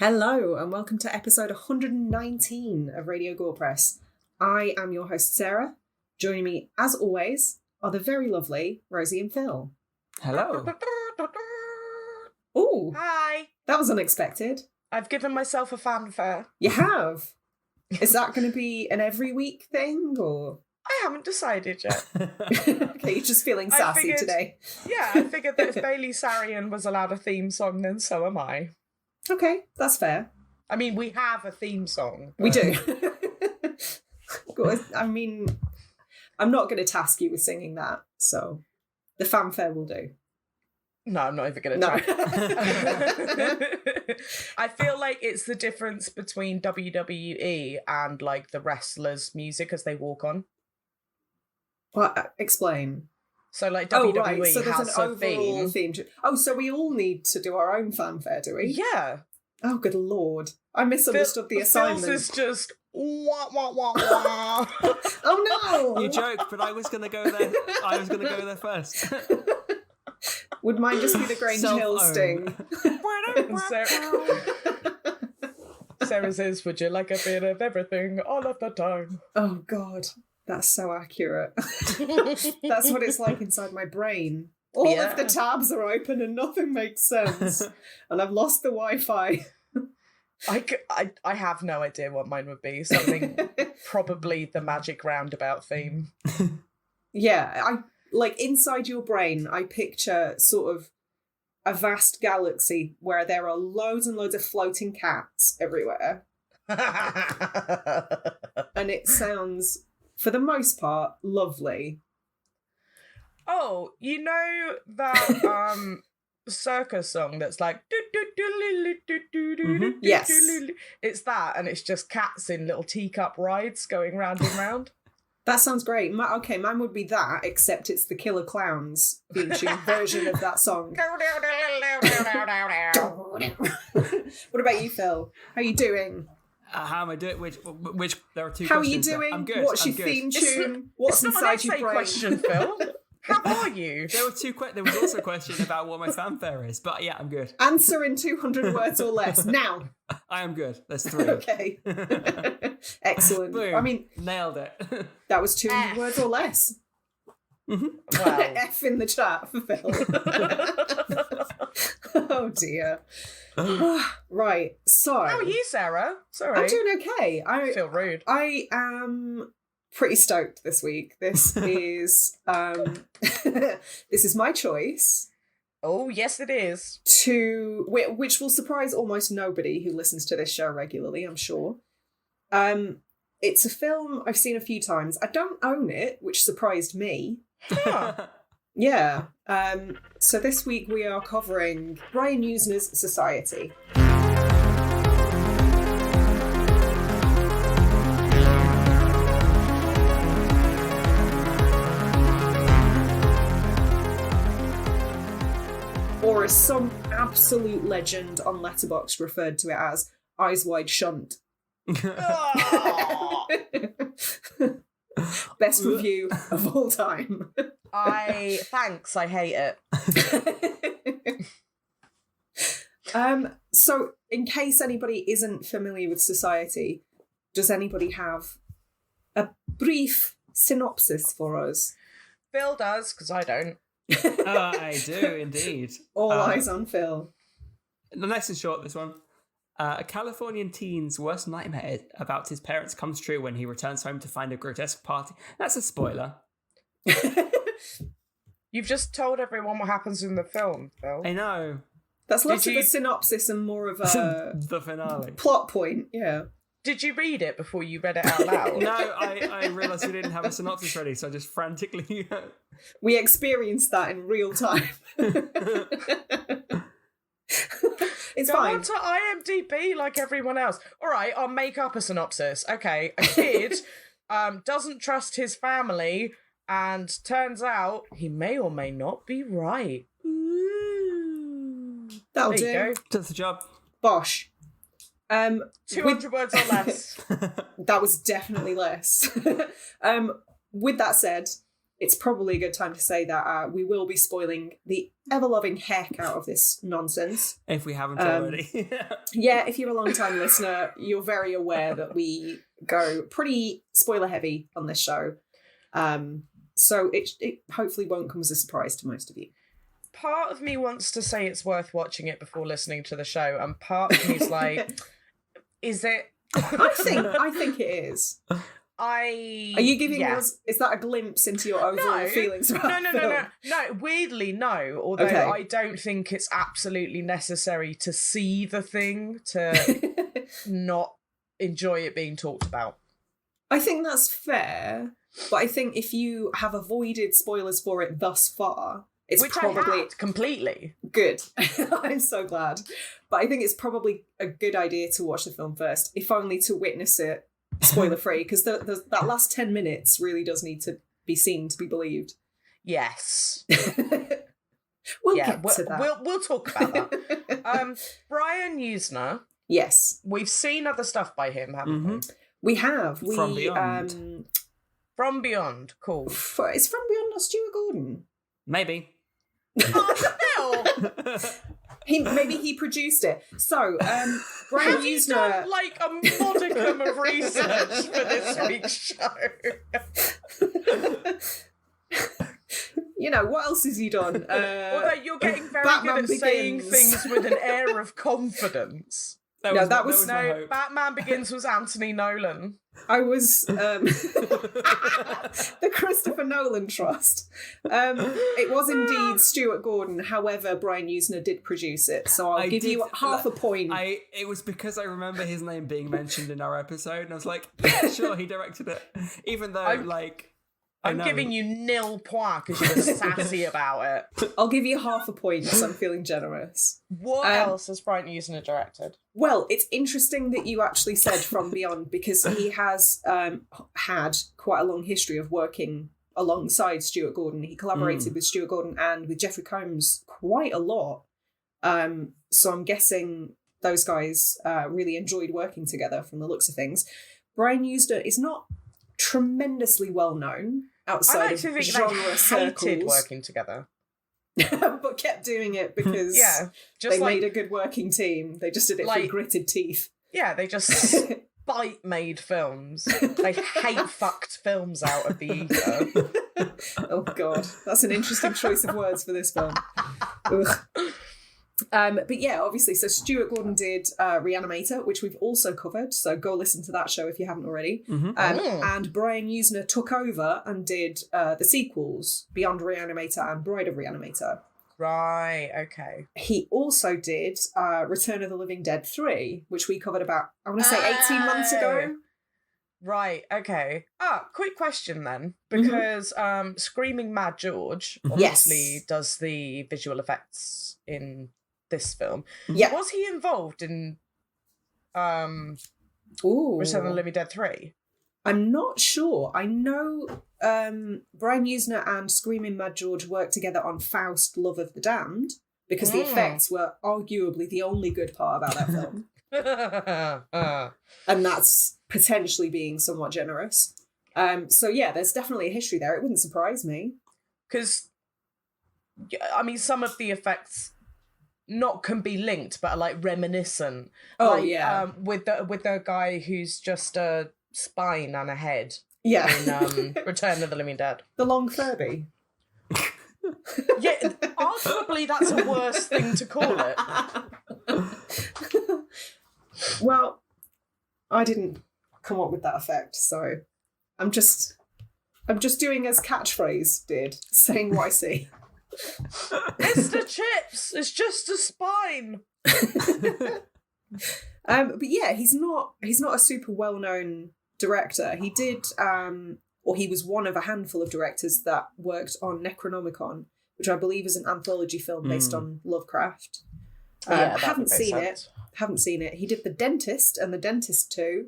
Hello and welcome to episode 119 of Radio Gorepress. I am your host Sarah. Joining me, as always, are the very lovely Rosie and Phil. Hello. Ooh, Hi. that was unexpected. I've given myself a fanfare. You have? Is that going to be an every week thing or? I haven't decided yet. Okay, you're just feeling sassy today. Yeah, I figured that if Bailey Sarian was allowed a theme song, then so am I. Okay, that's fair. I mean, we have a theme song. We do. I mean, I'm not going to task you with singing that, so the fanfare will do. No, I'm not even going to try. I feel like it's the difference between WWE and like the wrestlers' music as they walk on. What? Explain. So like WWE right. So there's has an a overall theme. So we all need to do our own fanfare, do we? Yeah. Oh, good lord. I misunderstood the assignment. Phil's is just wah, wah, wah, wah. Oh no! You joke, but I was going to go there. I was going to go there first. Would mine just be the Grange Hill sting? Sarah says, would you like a bit of everything all of the time? Oh god, that's so accurate. That's what it's like inside my brain. All of the tabs are open and nothing makes sense. And I've lost the Wi-Fi. I have no idea what mine would be. Something, probably the Magic Roundabout theme. Yeah, I like inside your brain, I picture sort of a vast galaxy where there are loads and loads of floating cats everywhere. And it sounds, for the most part, lovely. Oh, you know that circus song that's like Yes. It's that, and it's just cats in little teacup rides going round and round. That sounds great. Okay, mine would be that, except it's the Killer Clowns theme tune version of that song. What about you, Phil? How are you doing? How am I doing? Which? There are two. How are you questions there. doing? I'm good. What's I'm your good. theme tune? What's It's not inside an your essay brain? question, Phil. How are you? There were two. There was also a question about what my fanfare is, but yeah, I'm good. Answer in 200 words or less now. I am good. There's three. Okay. Excellent. Boom. I mean, Nailed it. that was 200 words or less. Well, F in the chat for Phil. Oh dear. Right. So. how are you, Sarah? Sorry. I'm doing okay. I feel rude. I am pretty stoked this week. This is this is my choice Oh, yes, it is. which will surprise almost nobody who listens to this show regularly, I'm sure. It's a film I've seen a few times. I don't own it, which surprised me. Huh. Yeah. So this week we are covering Brian Usner's Society. Or as some absolute legend on Letterboxd referred to it as, Eyes Wide Shunt. Oh, Best review of all time. thanks, I hate it. So in case anybody isn't familiar with Society, does anybody have a brief synopsis for us? Phil does, because I don't. I do indeed. All eyes on Phil. Nice and short, this one. A Californian teen's worst nightmare about his parents comes true when he returns home to find a grotesque party. That's a spoiler. You've just told everyone what happens in the film, Phil. I know. That's less of a synopsis and more of a The finale. plot point, yeah. Did you read it before you read it out loud? No, I realised we didn't have a synopsis ready, so I just frantically... We experienced that in real time. It's Go fine. on to IMDb like everyone else. All right, I'll make up a synopsis. Okay, a kid doesn't trust his family, and turns out he may or may not be right. Ooh. That'll There you do. go. Does the job. Bosh. 200 words or less. That was definitely less. With that said, it's probably a good time to say that we will be spoiling the ever-loving heck out of this nonsense. If we haven't already. Yeah, if you're a long-time listener, you're very aware that we go pretty spoiler-heavy on this show. So it hopefully won't come as a surprise to most of you. Part of me wants to say it's worth watching it before listening to the show, and part of me's like, is it? I think it is. Are you giving us? Is that a glimpse into your overall feelings about No. Weirdly, no. Although I don't think it's absolutely necessary to see the thing to not enjoy it being talked about. I think that's fair, but I think if you have avoided spoilers for it thus far, it's probably I had completely good. I'm so glad, but I think it's probably a good idea to watch the film first, if only to witness it spoiler free, because that last 10 minutes really does need to be seen to be believed. Yes. We'll get to that. We'll talk about that. Brian Usner. Yes. We've seen other stuff by him, haven't we? We have. From Beyond. From Beyond, cool. Is From Beyond not Stuart Gordon? Maybe. Oh, no! Maybe he produced it. So, Brian Have you done, Usner... like, a modicum of research for this week's show? You know, what else has he done? Although you're getting very Batman good at saying Begins. things with an air of confidence. That was my hope. Batman Begins was Anthony Nolan. I was the Christopher Nolan Trust. It was indeed Stuart Gordon. However, Brian Usner did produce it, so I'll give you half a point. It was because I remember his name being mentioned in our episode, and I was like, yeah, sure, he directed it. Even though, I'm giving you 0 points because you were sassy about it. I'll give you half a point because I'm feeling generous. What else has Brian Usner directed? Well, it's interesting that you actually said From Beyond, because he has had quite a long history of working alongside Stuart Gordon. He collaborated with Stuart Gordon and with Jeffrey Combs quite a lot. So I'm guessing those guys really enjoyed working together from the looks of things. Brian Usner is not tremendously well known outside of genre circles. They hated working together. But kept doing it because they made a good working team. They just did it through gritted teeth. Yeah, they just spite made films. They hate fucked films out of the ether. Oh God, that's an interesting choice of words for this film. But yeah, obviously, so Stuart Gordon did Reanimator, which we've also covered, so go listen to that show if you haven't already. And Brian Usner took over and did the sequels, Beyond Reanimator and Bride of Reanimator. Right, okay. He also did Return of the Living Dead 3, which we covered about, I want to say 18 months ago. Right, okay. Quick question then, because Screaming Mad George obviously does the visual effects in this film. Yeah. Was he involved in Return of the Living Dead 3? I'm not sure. I know Brian Usner and Screaming Mad George worked together on Faust, Love of the Damned, because the effects were arguably the only good part about that film. And that's potentially being somewhat generous. So yeah, there's definitely a history there. It wouldn't surprise me. Because, I mean, some of the effects can be linked, but are like reminiscent. Oh, like, yeah. With the guy who's just a spine and a head. Yeah. In Return of the Living Dead. The long Furby. Yeah, arguably that's a worse thing to call it. Well, I didn't come up with that effect, so I'm just doing as Catchphrase did, saying what I see. Mr. Chips, it's just a spine. But yeah, he's not a super well-known director. He did, or he was one of a handful of directors that worked on Necronomicon, which I believe is an anthology film based on Lovecraft. Haven't seen it. He did The Dentist and The Dentist 2,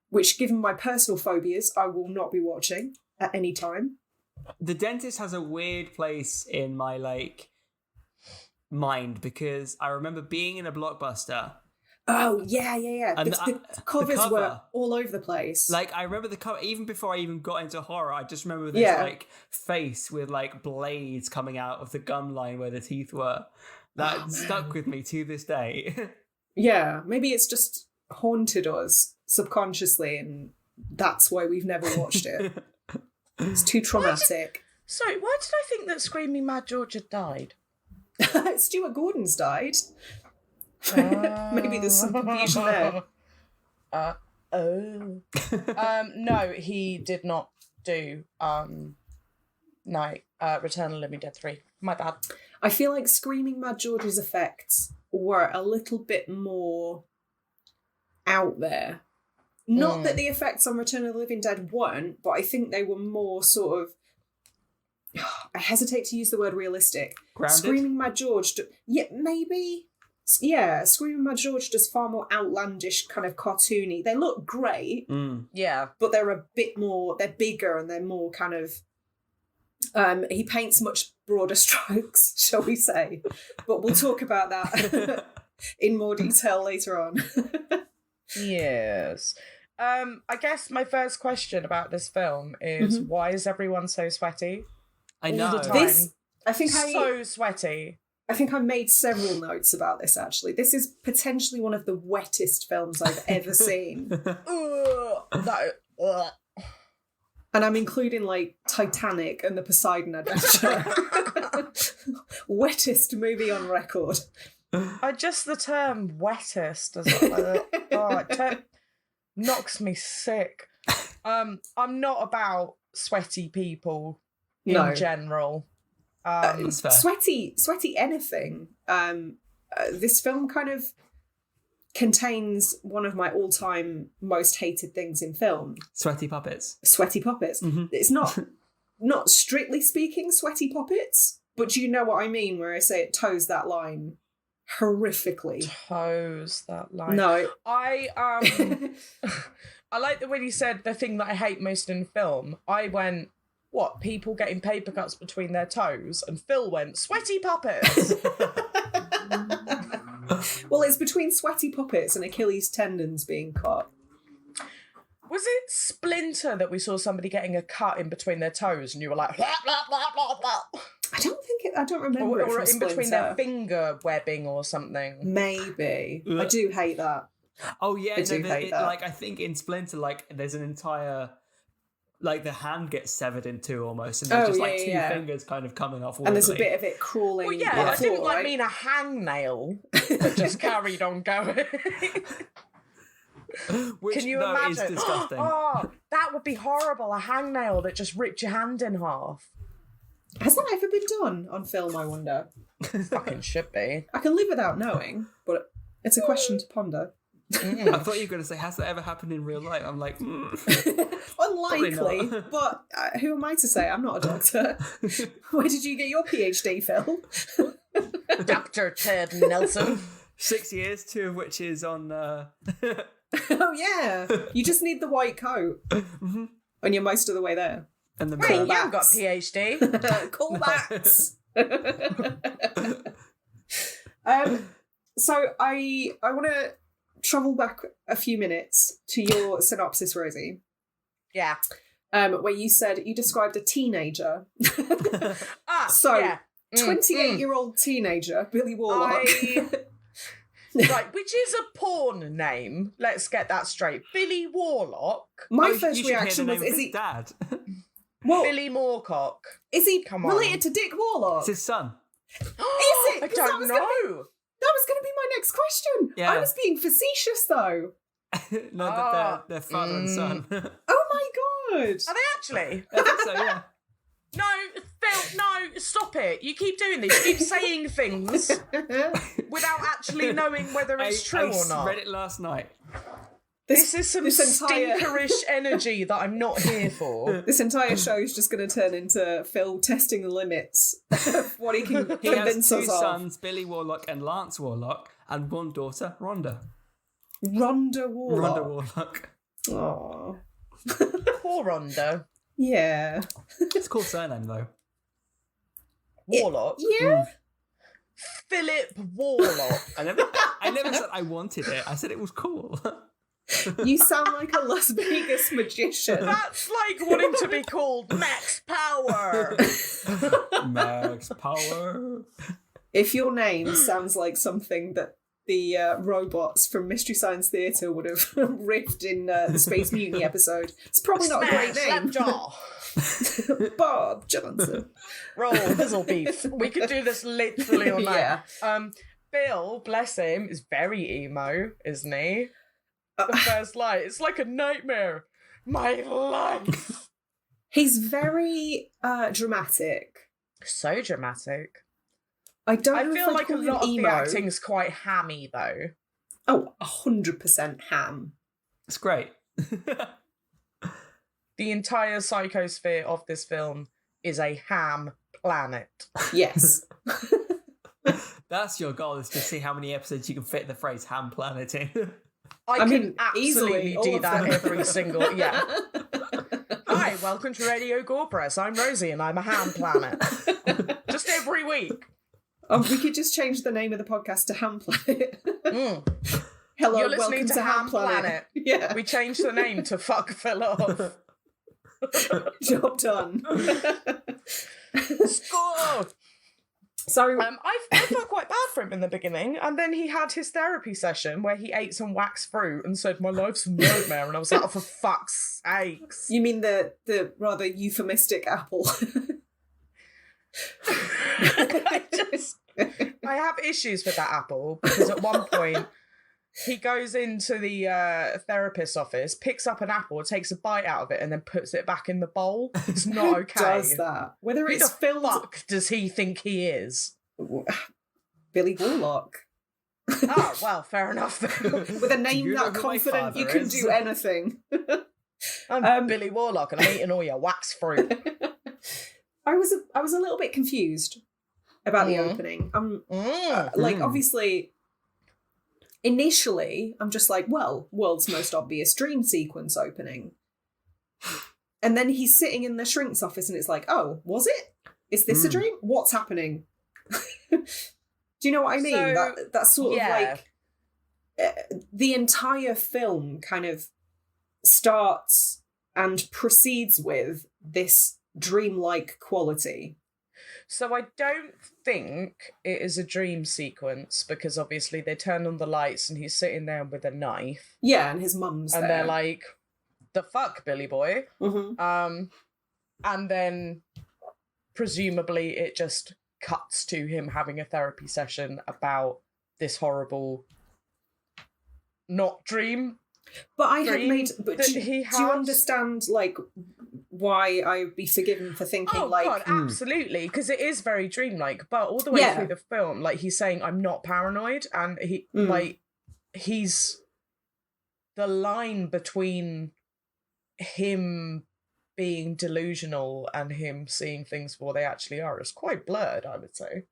which, given my personal phobias, I will not be watching at any time. The Dentist has a weird place in my mind, because I remember being in a Blockbuster Oh, yeah. And The covers were all over the place. Like, I remember the cover, even before I even got into horror, I just remember this, like, face with, like, blades coming out of the gum line where the teeth were. That stuck with me to this day. Yeah, maybe it's just haunted us subconsciously, and that's why we've never watched it. It's too traumatic. Sorry, why did I think that Screaming Mad George had died? Stuart Gordon's died. Maybe there's some confusion there. No, he did not do Return of the Living Dead 3. My bad. I feel like Screaming Mad George's effects were a little bit more out there. Not that the effects on Return of the Living Dead weren't, but I think they were more sort of, I hesitate to use the word realistic. Grounded? Screaming Mad George, maybe. Yeah, Screaming Mad George does far more outlandish, kind of cartoony. They look great. Yeah. But they're a bit more, they're bigger and they're more kind of, he paints much broader strokes, shall we say. But we'll talk about that in more detail later on. Yes. I guess my first question about this film is why is everyone so sweaty? I know. All the time. So sweaty. I think I made several notes about this, actually. This is potentially one of the wettest films I've ever seen. And I'm including, like, Titanic and the Poseidon Adventure. Wettest movie on record. Just the term wettest as it knocks me sick. I'm not about sweaty people in general. Sweaty anything. This film kind of contains one of my all-time most hated things in film. Sweaty puppets. It's not strictly speaking sweaty puppets, but do you know what I mean where I say it toes that line horrifically? Toes that line. No. I like the way you said the thing that I hate most in film. I went, what, people getting paper cuts between their toes? And Phil went, sweaty puppets. Well, it's between sweaty puppets and Achilles tendons being cut. Was it Splinter that we saw somebody getting a cut in between their toes and you were like, blah, blah, blah, blah, blah. I don't remember it from in Splinter. Between their finger webbing or something. Maybe. I do hate that. Oh yeah, I do hate that. Like I think in Splinter, like there's an entire, like the hand gets severed in two almost, and there's just two fingers kind of coming off. And there's a bit of it crawling. Well, yeah, I didn't mean a hangnail that just carried on going. Which, can you imagine? Is disgusting. Oh, that would be horrible. A hangnail that just ripped your hand in half. Has that ever been done on film, I wonder? Fucking should be. I can live without knowing, but it's a question to ponder. I thought you were going to say, has that ever happened in real life? I'm like, unlikely, but who am I to say? I'm not a doctor. Where did you get your PhD, Phil? Dr. Ted Nelson. 6 years, 2 of which is on... Oh, yeah. You just need the white coat. And you're most of the way there. And the Wait, you haven't got a PhD. Callbacks. So I want to travel back a few minutes to your synopsis, Rosie. Yeah. Where you said you described a teenager. 28-year-old teenager, Billy Warlock. Right, which is a porn name. Let's get that straight. Billy Warlock. My first reaction was, is he dad? Well, Billy Moorcock. Is he related to Dick Warlock? It's his son. Is it? I don't know. That was going to be my next question. Yeah. I was being facetious, though. No, they're father and son. Oh my god! Are they actually? I think so, yeah. No, Phil, no, stop it. You keep doing this. You keep saying things without actually knowing whether it's true or not. I read it last night. This is some stinkerish energy that I'm not here for. This entire show is just going to turn into Phil testing the limits of what he can He has convince us 2 of. sons, Billy Warlock and Lance Warlock, and 1 daughter, Rhonda. Rhonda Warlock. Rhonda Warlock. Aww. Poor Rhonda. Yeah. It's a cool surname, though. Warlock? Yeah. Philip Warlock. I never said I wanted it. I said it was cool. You sound like a Las Vegas magician. That's like wanting to be called Max Power. Max Power. If your name sounds like something that the robots from Mystery Science Theatre would have riffed in the Space Mutiny episode, it's probably not a great name. Bob Johnson. Roll fizzle beef. We could do this literally all night. Yeah. Bill, bless him, is very emo, isn't he? The first light. It's like a nightmare. My life. He's very dramatic. So dramatic. I don't know feel if like a lot of emo. the acting's quite hammy, though. Oh, 100% ham. It's great. The entire psychosphere of this film is a ham planet. Yes. That's your goal, is to see how many episodes you can fit the phrase ham planet in. I mean, can absolutely easily, do that them. every single... Yeah. Hi, welcome to Radio Gorepress. I'm Rosie and I'm a ham planet. Just every week. We could just change the name of the podcast to Ham Planet. Hello, you're listening welcome to Ham Planet. Planet. Yeah. We changed the name to Fuck Phil Off. Job done. Score! So I felt quite bad for him in the beginning, and then he had his therapy session where he ate some wax fruit and said, "My life's a nightmare," and I was like, "Oh, for fuck's sakes!" You mean the rather euphemistic apple? I have issues with that apple because at one point he goes into the therapist's office, picks up an apple, takes a bite out of it, and then puts it back in the bowl. It's not okay. Who does that? Whether Who it's the filled... fuck does he think he is? Billy Warlock. Oh, well, fair enough then. With a name that confident you can do anything. I'm Billy Warlock and I'm eating all your wax fruit. I was a little bit confused about the opening. Like, obviously, initially, I'm just like, well, world's most obvious dream sequence opening. And then he's sitting in the shrink's office and it's like, oh, was it? Is this a dream? What's happening? Do you know what I mean? So, that's sort of like the entire film kind of starts and proceeds with this dreamlike quality. So I don't think it is a dream sequence because obviously they turn on the lights and he's sitting there with a knife. Yeah, and his mum's and there. They're like, "The fuck, Billy boy." Mm-hmm. And then presumably it just cuts to him having a therapy session about this horrible not dream. But I had made. But do you has... understand, like, why I'd be forgiven for thinking, oh, like... God, absolutely, because it is very dreamlike. But all the way through the film, like, he's saying, "I'm not paranoid," and he's the line between him being delusional and him seeing things for what they actually are is quite blurred, I would say.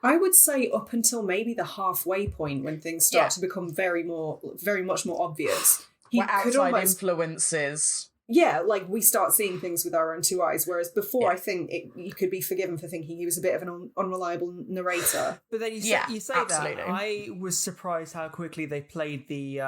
I would say up until maybe the halfway point when things start to become very much more obvious. Where outside influences. Yeah, like we start seeing things with our own two eyes, whereas before I think you could be forgiven for thinking he was a bit of an unreliable narrator. But then you say that. I was surprised how quickly they played the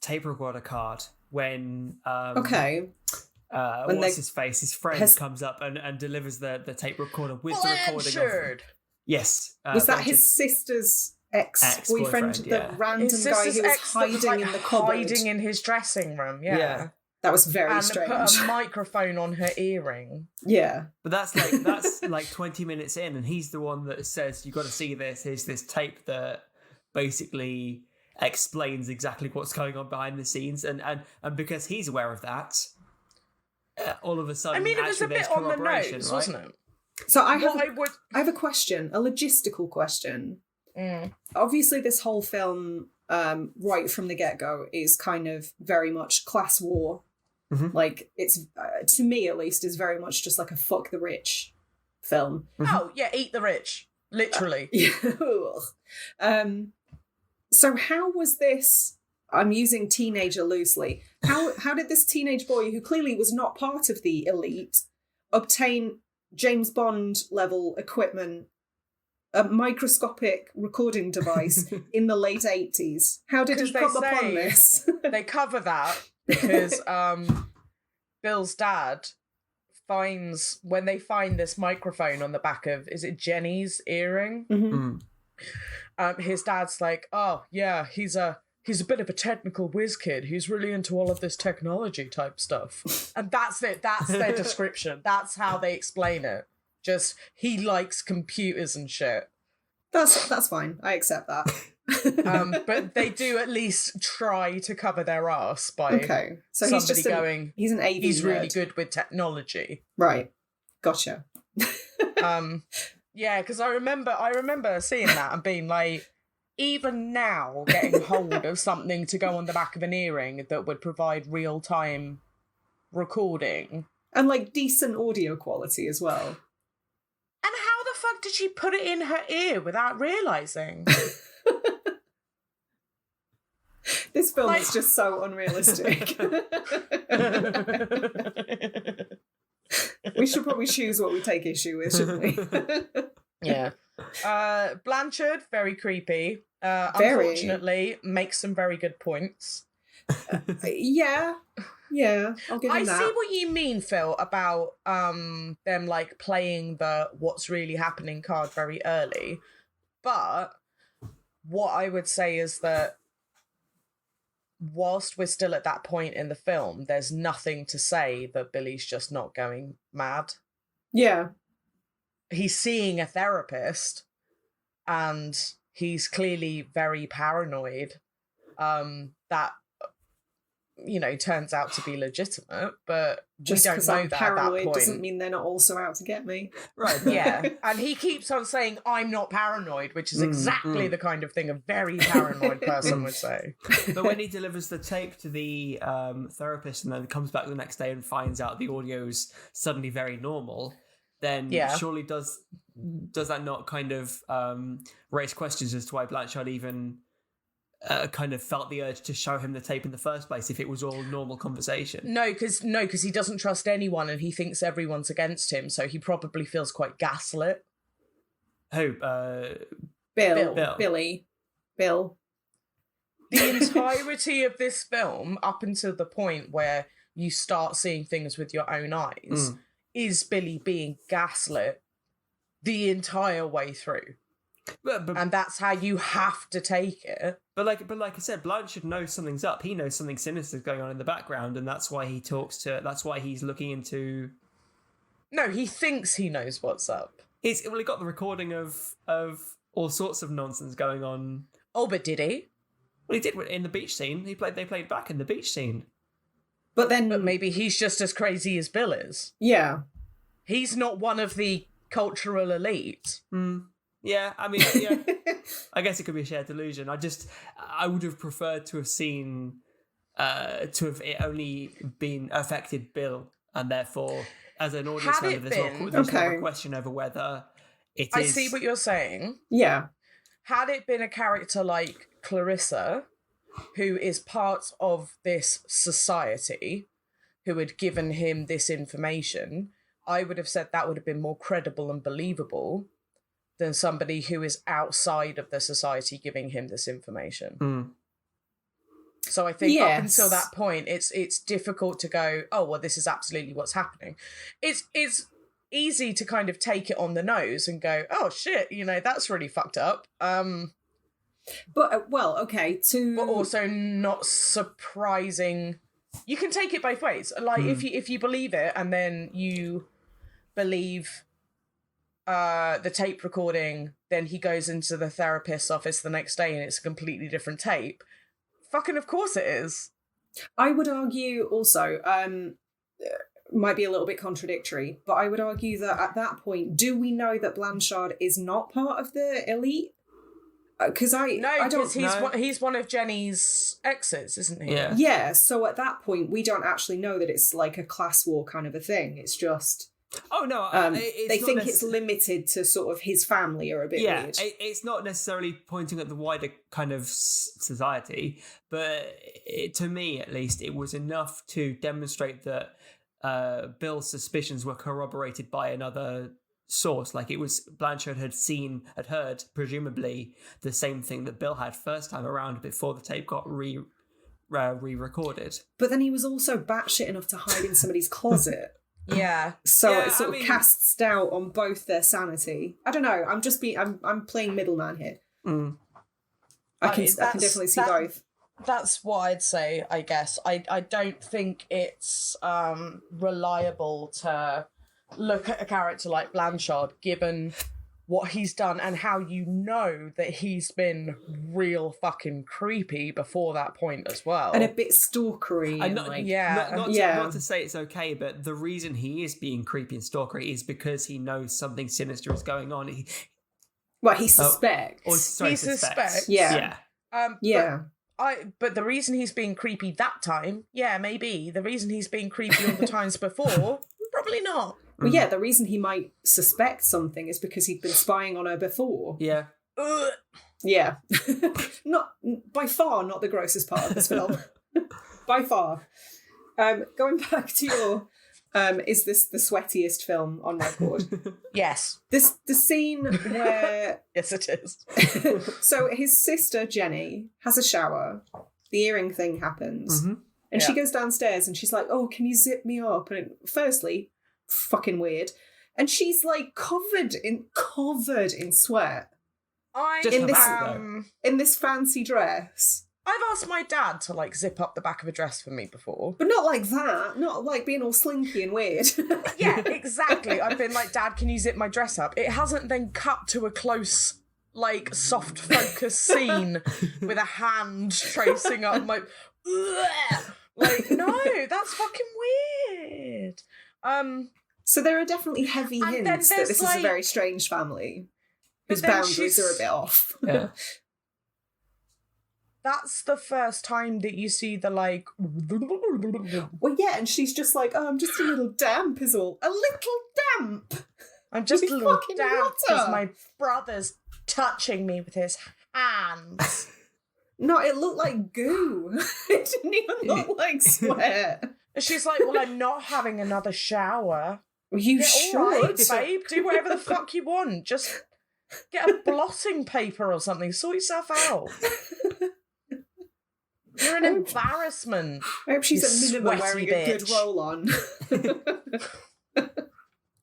tape recorder card when... what's his face? His friend comes up and delivers the tape recorder with the recording of... Yes. Was that his sister's ex-boyfriend? The random guy who was hiding in the cupboard? Hiding in his dressing room, yeah. That was very strange. And put a microphone on her earring. Yeah. But that's like 20 minutes in, and he's the one that says, "You got to see this. Here's this tape that basically explains exactly what's going on behind the scenes." And because he's aware of that, all of a sudden, I mean, it was a bit on the nose, right? wasn't it? So I have a question, a logistical question. Obviously, this whole film, right from the get-go, is kind of very much class war. Mm-hmm. Like, it's, to me at least, is very much just like a fuck the rich film. Mm-hmm. Oh, yeah, eat the rich. Literally. So how was this... I'm using teenager loosely. How did this teenage boy, who clearly was not part of the elite, obtain James Bond level equipment a microscopic recording device in the late 80s? How did he come upon this? They cover that because Bill's dad finds, when they find this microphone on the back of, is it Jenny's earring? His dad's like, oh yeah, he's a bit of a technical whiz kid. He's really into all of this technology type stuff. And that's it. That's their description. That's how they explain it. Just, he likes computers and shit. That's fine. I accept that. But they do at least try to cover their ass by so somebody he's just going, he's an AV he's really nerd. good with technology. Right. Gotcha. Yeah, because I remember seeing that and being like, even now, getting hold of something to go on the back of an earring that would provide real-time recording. And, like, decent audio quality as well. And how the fuck did she put it in her ear without realising? This film is just so unrealistic. We should probably choose what we take issue with, shouldn't we? Yeah. Blanchard, very creepy. Unfortunately, makes some very good points. Yeah, I'll give him that. I see what you mean, Phil, about them like playing the what's really happening card very early. But what I would say is that whilst we're still at that point in the film, there's nothing to say that Billy's just not going mad. Yeah. He's seeing a therapist and he's clearly very paranoid. That, you know, turns out to be legitimate, but just we don't know I'm that paranoid at that point. Doesn't mean they're not also out to get me. Right. Yeah. And he keeps on saying, I'm not paranoid, which is exactly the kind of thing a very paranoid person would say. But when he delivers the tape to the therapist and then comes back the next day and finds out the audio's suddenly very normal, then surely does that not kind of raise questions as to why Blanchard even kind of felt the urge to show him the tape in the first place if it was all normal conversation? No, because he doesn't trust anyone and he thinks everyone's against him, so he probably feels quite gaslit. Who? Billy. Bill. The entirety of this film, up until the point where you start seeing things with your own eyes, is Billy being gaslit the entire way through. But and that's how you have to take it. But like I said, Blanchard knows something's up. He knows something sinister is going on in the background, and that's why he that's why he's looking into... No, he thinks he knows what's up. He got the recording of all sorts of nonsense going on. Oh, but did he? Well, he did in the beach scene. They played back in the beach scene. But maybe he's just as crazy as Bill is. Yeah. He's not one of the cultural elite. Yeah, I mean, yeah. I guess it could be a shared delusion. I would have preferred to have seen, to have it only been affected Bill, and therefore, as an audience member, there's not a question over whether it is... I see what you're saying. Yeah. Had it been a character like Clarissa, who is part of this society, who had given him this information, I would have said that would have been more credible and believable than somebody who is outside of the society giving him this information. So I think up until that point, it's difficult to go, oh, well, this is absolutely what's happening. It's easy to kind of take it on the nose and go, oh, shit, that's really fucked up. But, okay, But also not surprising. You can take it both ways. Like, if you believe it and then you believe... the tape recording, then he goes into the therapist's office the next day and it's a completely different tape. Fucking of course it is. I would argue also, might be a little bit contradictory, but I would argue that at that point, do we know that Blanchard is not part of the elite? Because he's one of Jenny's exes, isn't he? Yeah, so at that point, we don't actually know that it's like a class war kind of a thing. It's just... Oh, no. They think it's limited to sort of his family are a bit weird. It's not necessarily pointing at the wider kind of society, but to me, at least, it was enough to demonstrate that Bill's suspicions were corroborated by another source. Like, it was Blanchard had heard, presumably, the same thing that Bill had first time around before the tape got re-recorded. But then he was also batshit enough to hide in somebody's closet. Yeah. So it sort of casts doubt on both their sanity. I don't know. I'm playing middleman here. I can definitely see both. That's what I'd say, I guess. I don't think it's reliable to look at a character like Blanchard, given what he's done and how you know that he's been real fucking creepy before that point as well. And a bit stalkery. And not to say it's okay, but the reason he is being creepy and stalkery is because he knows something sinister is going on. He suspects. He suspects. Yeah. But the reason he's being creepy that time, maybe. The reason he's being creepy all the times before, probably not. Well, yeah, the reason he might suspect something is because he'd been spying on her before. Yeah. Yeah. Not by far not the grossest part of this film. By far. Going back to your is this the sweatiest film on record? Yes. The scene where yes, it is. So his sister Jenny has a shower. The earring thing happens. And she goes downstairs and she's like, "Oh, can you zip me up?" And firstly, fucking weird. And she's like covered in sweat. In this fancy dress. I've asked my dad to like zip up the back of a dress for me before. But not like that. Not like being all slinky and weird. Yeah, exactly. I've been like, "Dad, can you zip my dress up?" It hasn't then cut to a close, like, soft focus scene with a hand tracing up my... Like, no, that's fucking weird. So there are definitely heavy hints that this is a very strange family whose boundaries are a bit off. Yeah. That's the first time that you see the, like... Well, yeah, and she's just like, "Oh, I'm just a little damp is all." A little damp? I'm just a little fucking damp because water. my brother's touching me with his hands. No, it looked like goo. It didn't even look like sweat. She's like, "Well, I'm not having another shower." You should. All right, babe, do whatever the fuck you want. Just get a blotting paper or something. Sort yourself out. You're an embarrassment. I hope she's at minimum wearing bitch. a good roll-on.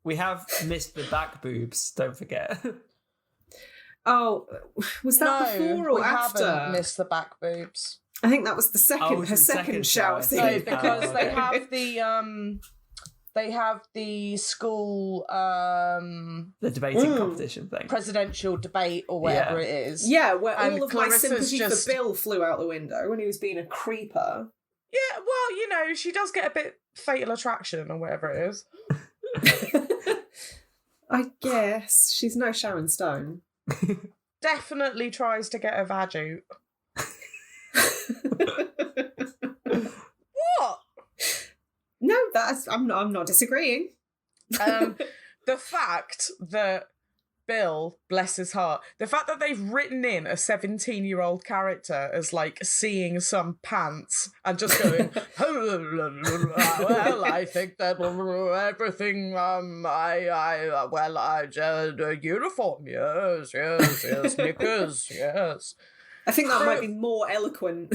We have missed the back boobs, don't forget. Oh, was that before or after? We haven't missed the back boobs. I think that was the second, her second shower scene. No, because they have the school the debating competition thing, presidential debate or whatever it is. Yeah, where all of my Clarissa's sympathy for Bill flew out the window when he was being a creeper. Yeah, well, you know, she does get a bit fatal attraction or whatever it is. I guess she's no Sharon Stone. Definitely tries to get a vag out. What? No, I'm not disagreeing. The fact that Bill, bless his heart, the fact that they've written in a 17-year-old character as like seeing some pants and just going, "Well, I think that everything, uniform, yes, knickers, yes." I think that might be more eloquent.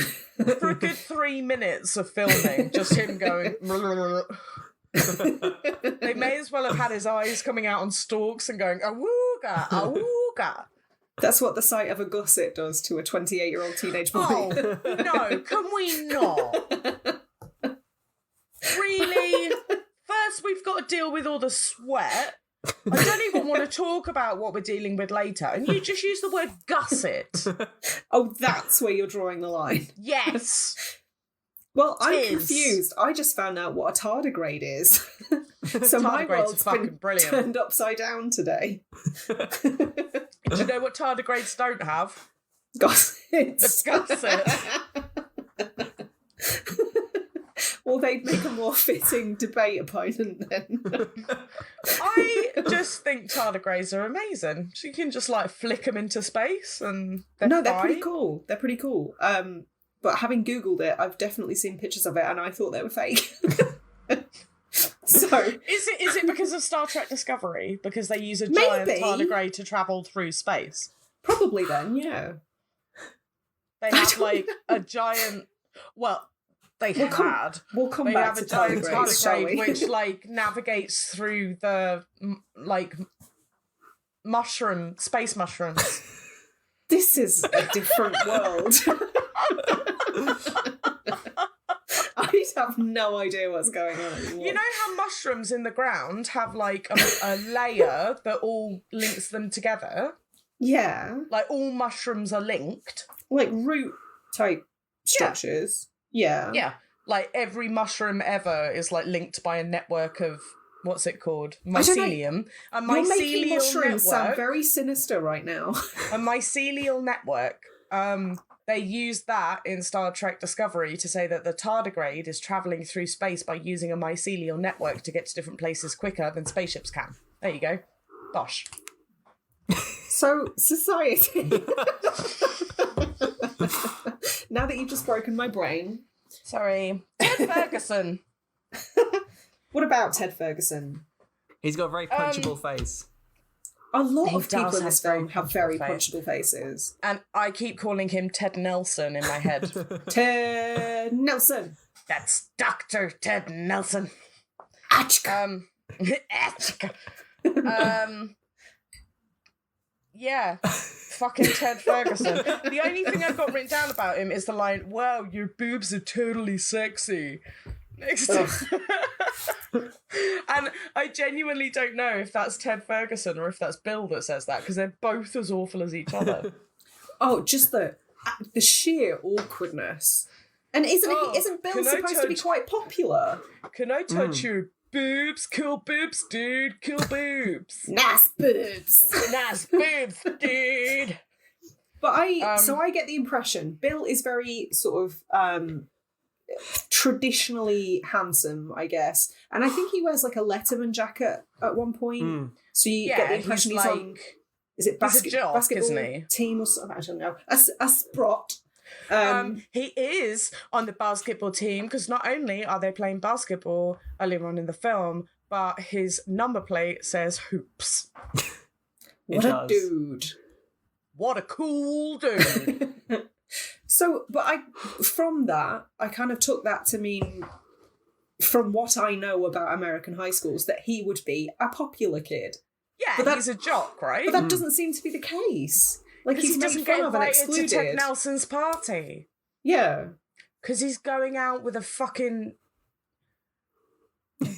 For a good 3 minutes of filming, just him going... They may as well have had his eyes coming out on stalks and going, "Awooga, awooga." That's what the sight of a gusset does to a 28-year-old teenage boy. Oh, no, can we not? Really? First, we've got to deal with all the sweat. I don't even want to talk about what we're dealing with later. And you just use the word gusset. Oh, that's where you're drawing the line. Yes. Well, I'm confused. I just found out what a tardigrade is. So my world's been turned upside down today. Do you know what tardigrades don't have? Gussets. A gusset. Well, they'd make a more fitting debate opponent then. I just think tardigrades are amazing. So you can just like flick them into space and they're pretty cool. They're pretty cool. But having Googled it, I've definitely seen pictures of it and I thought they were fake. So Is it because of Star Trek Discovery? Because they use a giant Maybe. tardigrade to travel through space? probably then, yeah. They have like a giant. Well, they We'll come- had. We'll come They back have to a giant tardigrades, shall we? tardigrade which like navigates through the like space mushrooms. This is a different world. I have no idea what's going on anymore. You know how mushrooms in the ground have like a layer that all links them together? Yeah. Like all mushrooms are linked. Like root type structures. Yeah. Yeah. Like every mushroom ever is like linked by a network of what's it called? I don't know. Mycelium. A You're making mycelial mushrooms sound network. very sinister right now. A mycelial network. They use that in Star Trek Discovery to say that the tardigrade is travelling through space by using a mycelial network to get to different places quicker than spaceships can. There you go. Bosh. So, society. Now that you've just broken my brain. Sorry. Ted Ferguson. What about Ted Ferguson? He's got a very punchable face. A lot He of people does in this have film very have very punchable face. punchable faces. And I keep calling him Ted Nelson in my head. Ted Nelson. That's Dr. Ted Nelson. Achka. Achka. Yeah. Fucking Ted Ferguson. The only thing I've got written down about him is the line, "Wow, your boobs are totally sexy." Next to and I genuinely don't know if that's Ted Ferguson or if that's Bill that says that, because they're both as awful as each other. Oh, just the sheer awkwardness. And isn't Bill can I supposed to be touch- quite popular? Can I touch your boobs? Cool boobs, dude. Cool boobs. Nice boobs. Nice boobs, dude. But I get the impression Bill is very sort of traditionally handsome, I guess. And I think he wears like a Letterman jacket at one point. So you get the impression he's on, is it he's a jock, basketball isn't he? team or something? I don't know. A sprot. He is on the basketball team because not only are they playing basketball earlier on in the film, but his number plate says hoops. What a dude. What a cool dude. So, but from that, I kind of took that to mean, from what I know about American high schools, that he would be a popular kid. Yeah, he's a jock, right? But that doesn't seem to be the case. Like, he's he made doesn't fun get of and invited to excluded. Ted Nelson's party. Yeah. Because he's going out with a fucking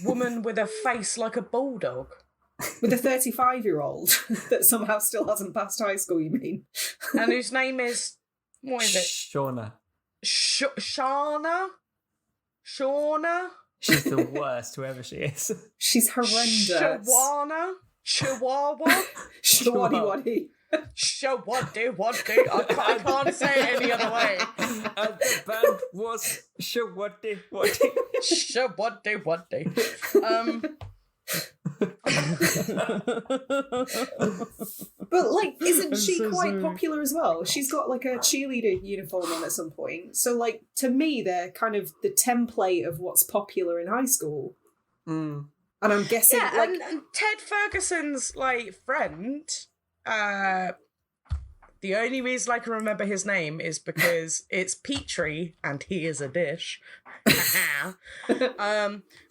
woman with a face like a bulldog. With a 35-year-old that somehow still hasn't passed high school, you mean? And whose name is... What is it? Shauna. Shauna? Shauna? She's the worst, whoever she is. She's horrendous. Shawana? Chihuahua? Shawaddy-waddy. Shawaddy-waddy. I can't say it any other way. And the band was Shawaddy-waddy. Shawaddy-waddy. But, like, isn't she quite popular as well? She's got, like, a cheerleader uniform on at some point. So, like, to me, they're kind of the template of what's popular in high school. And I'm guessing, Yeah, like... and Ted Ferguson's, like, friend, the only reason I can remember his name is because it's Petrie, and he is a dish.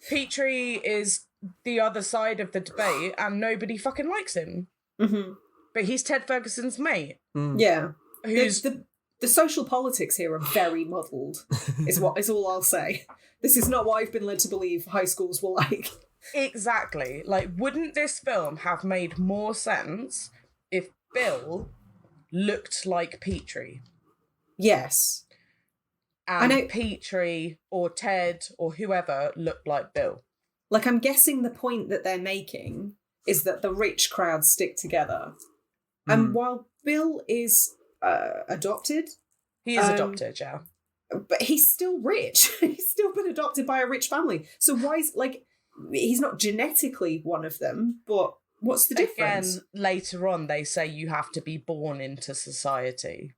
Petrie is the other side of the debate, and nobody fucking likes him. Mm-hmm. But he's Ted Ferguson's mate. Yeah. Who's... The social politics here are very muddled, is all I'll say. This is not what I've been led to believe high schools were like. Exactly. Like, wouldn't this film have made more sense if Bill looked like Petrie? Yes. And Petrie or Ted or whoever looked like Bill. Like, I'm guessing the point that they're making is that the rich crowd stick together. And while Bill is adopted... He is adopted, yeah. But he's still rich. He's still been adopted by a rich family. So why is, like... He's not genetically one of them, but what's the difference? Again, later on, they say you have to be born into society.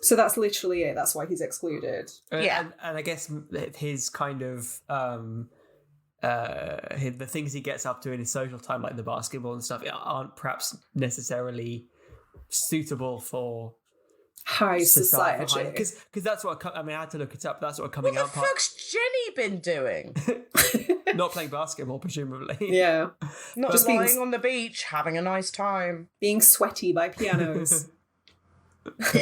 So that's literally it. That's why he's excluded. Yeah. And I guess his kind of the things he gets up to in his social time, like the basketball and stuff, aren't perhaps necessarily suitable for high society. Because that's what I had to look it up. That's what coming What out. the fuck's Jenny been doing? Not playing basketball, presumably. Yeah. Not just lying on the beach, having a nice time. Being sweaty by pianos.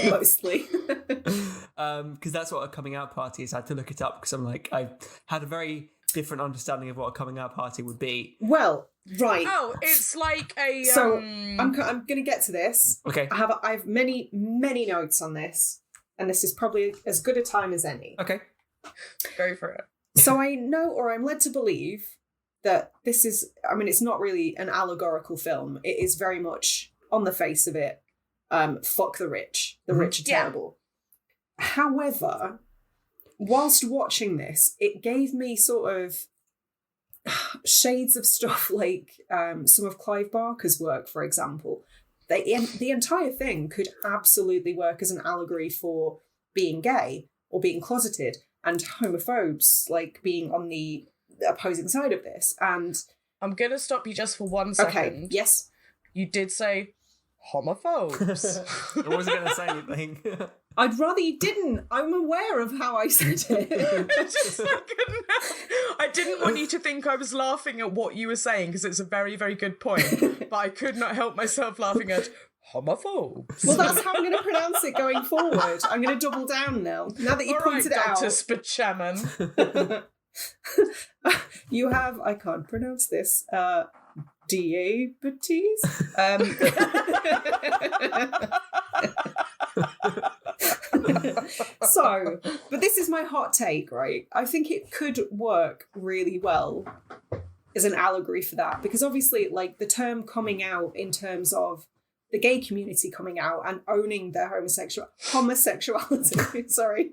Mostly. Because that's what a coming out party is. I had to look it up because I'm like, I had a very different understanding of what a coming out party would be. Well, right. Oh, it's like a... So, I'm going to get to this. Okay. I have many, many notes on this, and this is probably as good a time as any. Okay. Go for it. So I know, or I'm led to believe, that this is, I mean, it's not really an allegorical film. It is very much, on the face of it, fuck the rich. The rich are terrible. However, whilst watching this, it gave me sort of shades of stuff like some of Clive Barker's work, for example. The entire thing could absolutely work as an allegory for being gay or being closeted, and homophobes like being on the opposing side of this. And I'm going to stop you just for 1 second. Okay, yes. You did say homophobes. I wasn't going to say anything. I'd rather you didn't. I'm aware of how I said it. I didn't want you to think I was laughing at what you were saying, because it's a very, very good point. But I could not help myself laughing at homophobes. Well, that's how I'm going to pronounce it going forward. I'm going to double down now. Now that you pointed it out. Dr. Spachaman. You have, I can't pronounce this, diabetes? So, but this is my hot take, right? I think it could work really well as an allegory for that, because obviously, like, the term coming out in terms of the gay community coming out and owning their homosexuality, sorry,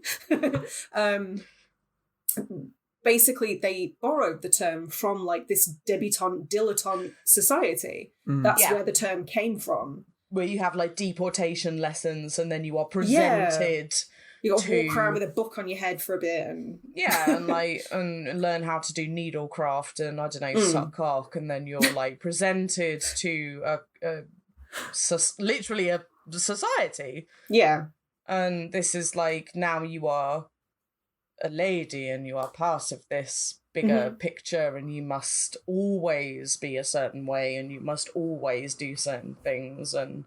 basically they borrowed the term from like this dilettante society. That's where the term came from. Where you have like deportation lessons and then you are presented. You got to walk around with a book on your head for a bit, and and learn how to do needlecraft and I don't know, suck cock, and then you're like presented to literally a society. Yeah. And this is like, now you are a lady and you are part of this bigger picture, and you must always be a certain way and you must always do certain things. And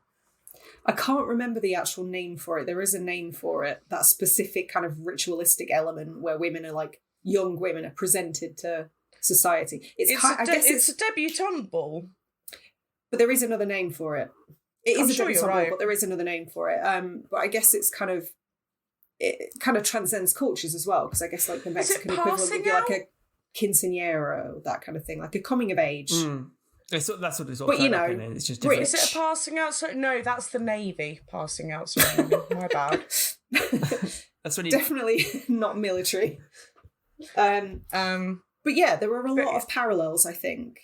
I can't remember the actual name for it. There is a name for it, that specific kind of ritualistic element where women are like, young women are presented to society. It's a debutante ball. But there is another name for it. It is a debutante ball, right. but there is another name for it. But I guess it kind of transcends cultures as well, because I guess like the Mexican equivalent would be like a quinceañera or that kind of thing, like a coming of age. That's what it's all. But it's just different. Is it a passing out? No, that's the Navy passing out ceremony. My bad. That's when you definitely not military. But yeah, there are a lot of parallels, I think,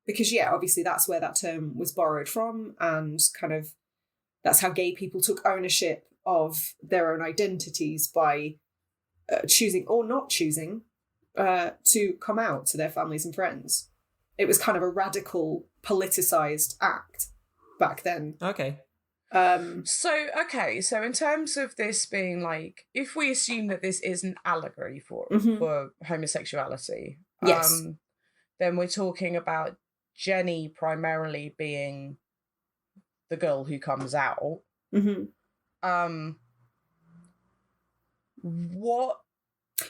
because obviously that's where that term was borrowed from, and kind of that's how gay people took ownership of their own identities by choosing or not choosing to come out to their families and friends. It was kind of a radical, politicized act back then. Okay. So in terms of this being like, if we assume that this is an allegory for homosexuality, yes, then we're talking about Jenny primarily being the girl who comes out. What?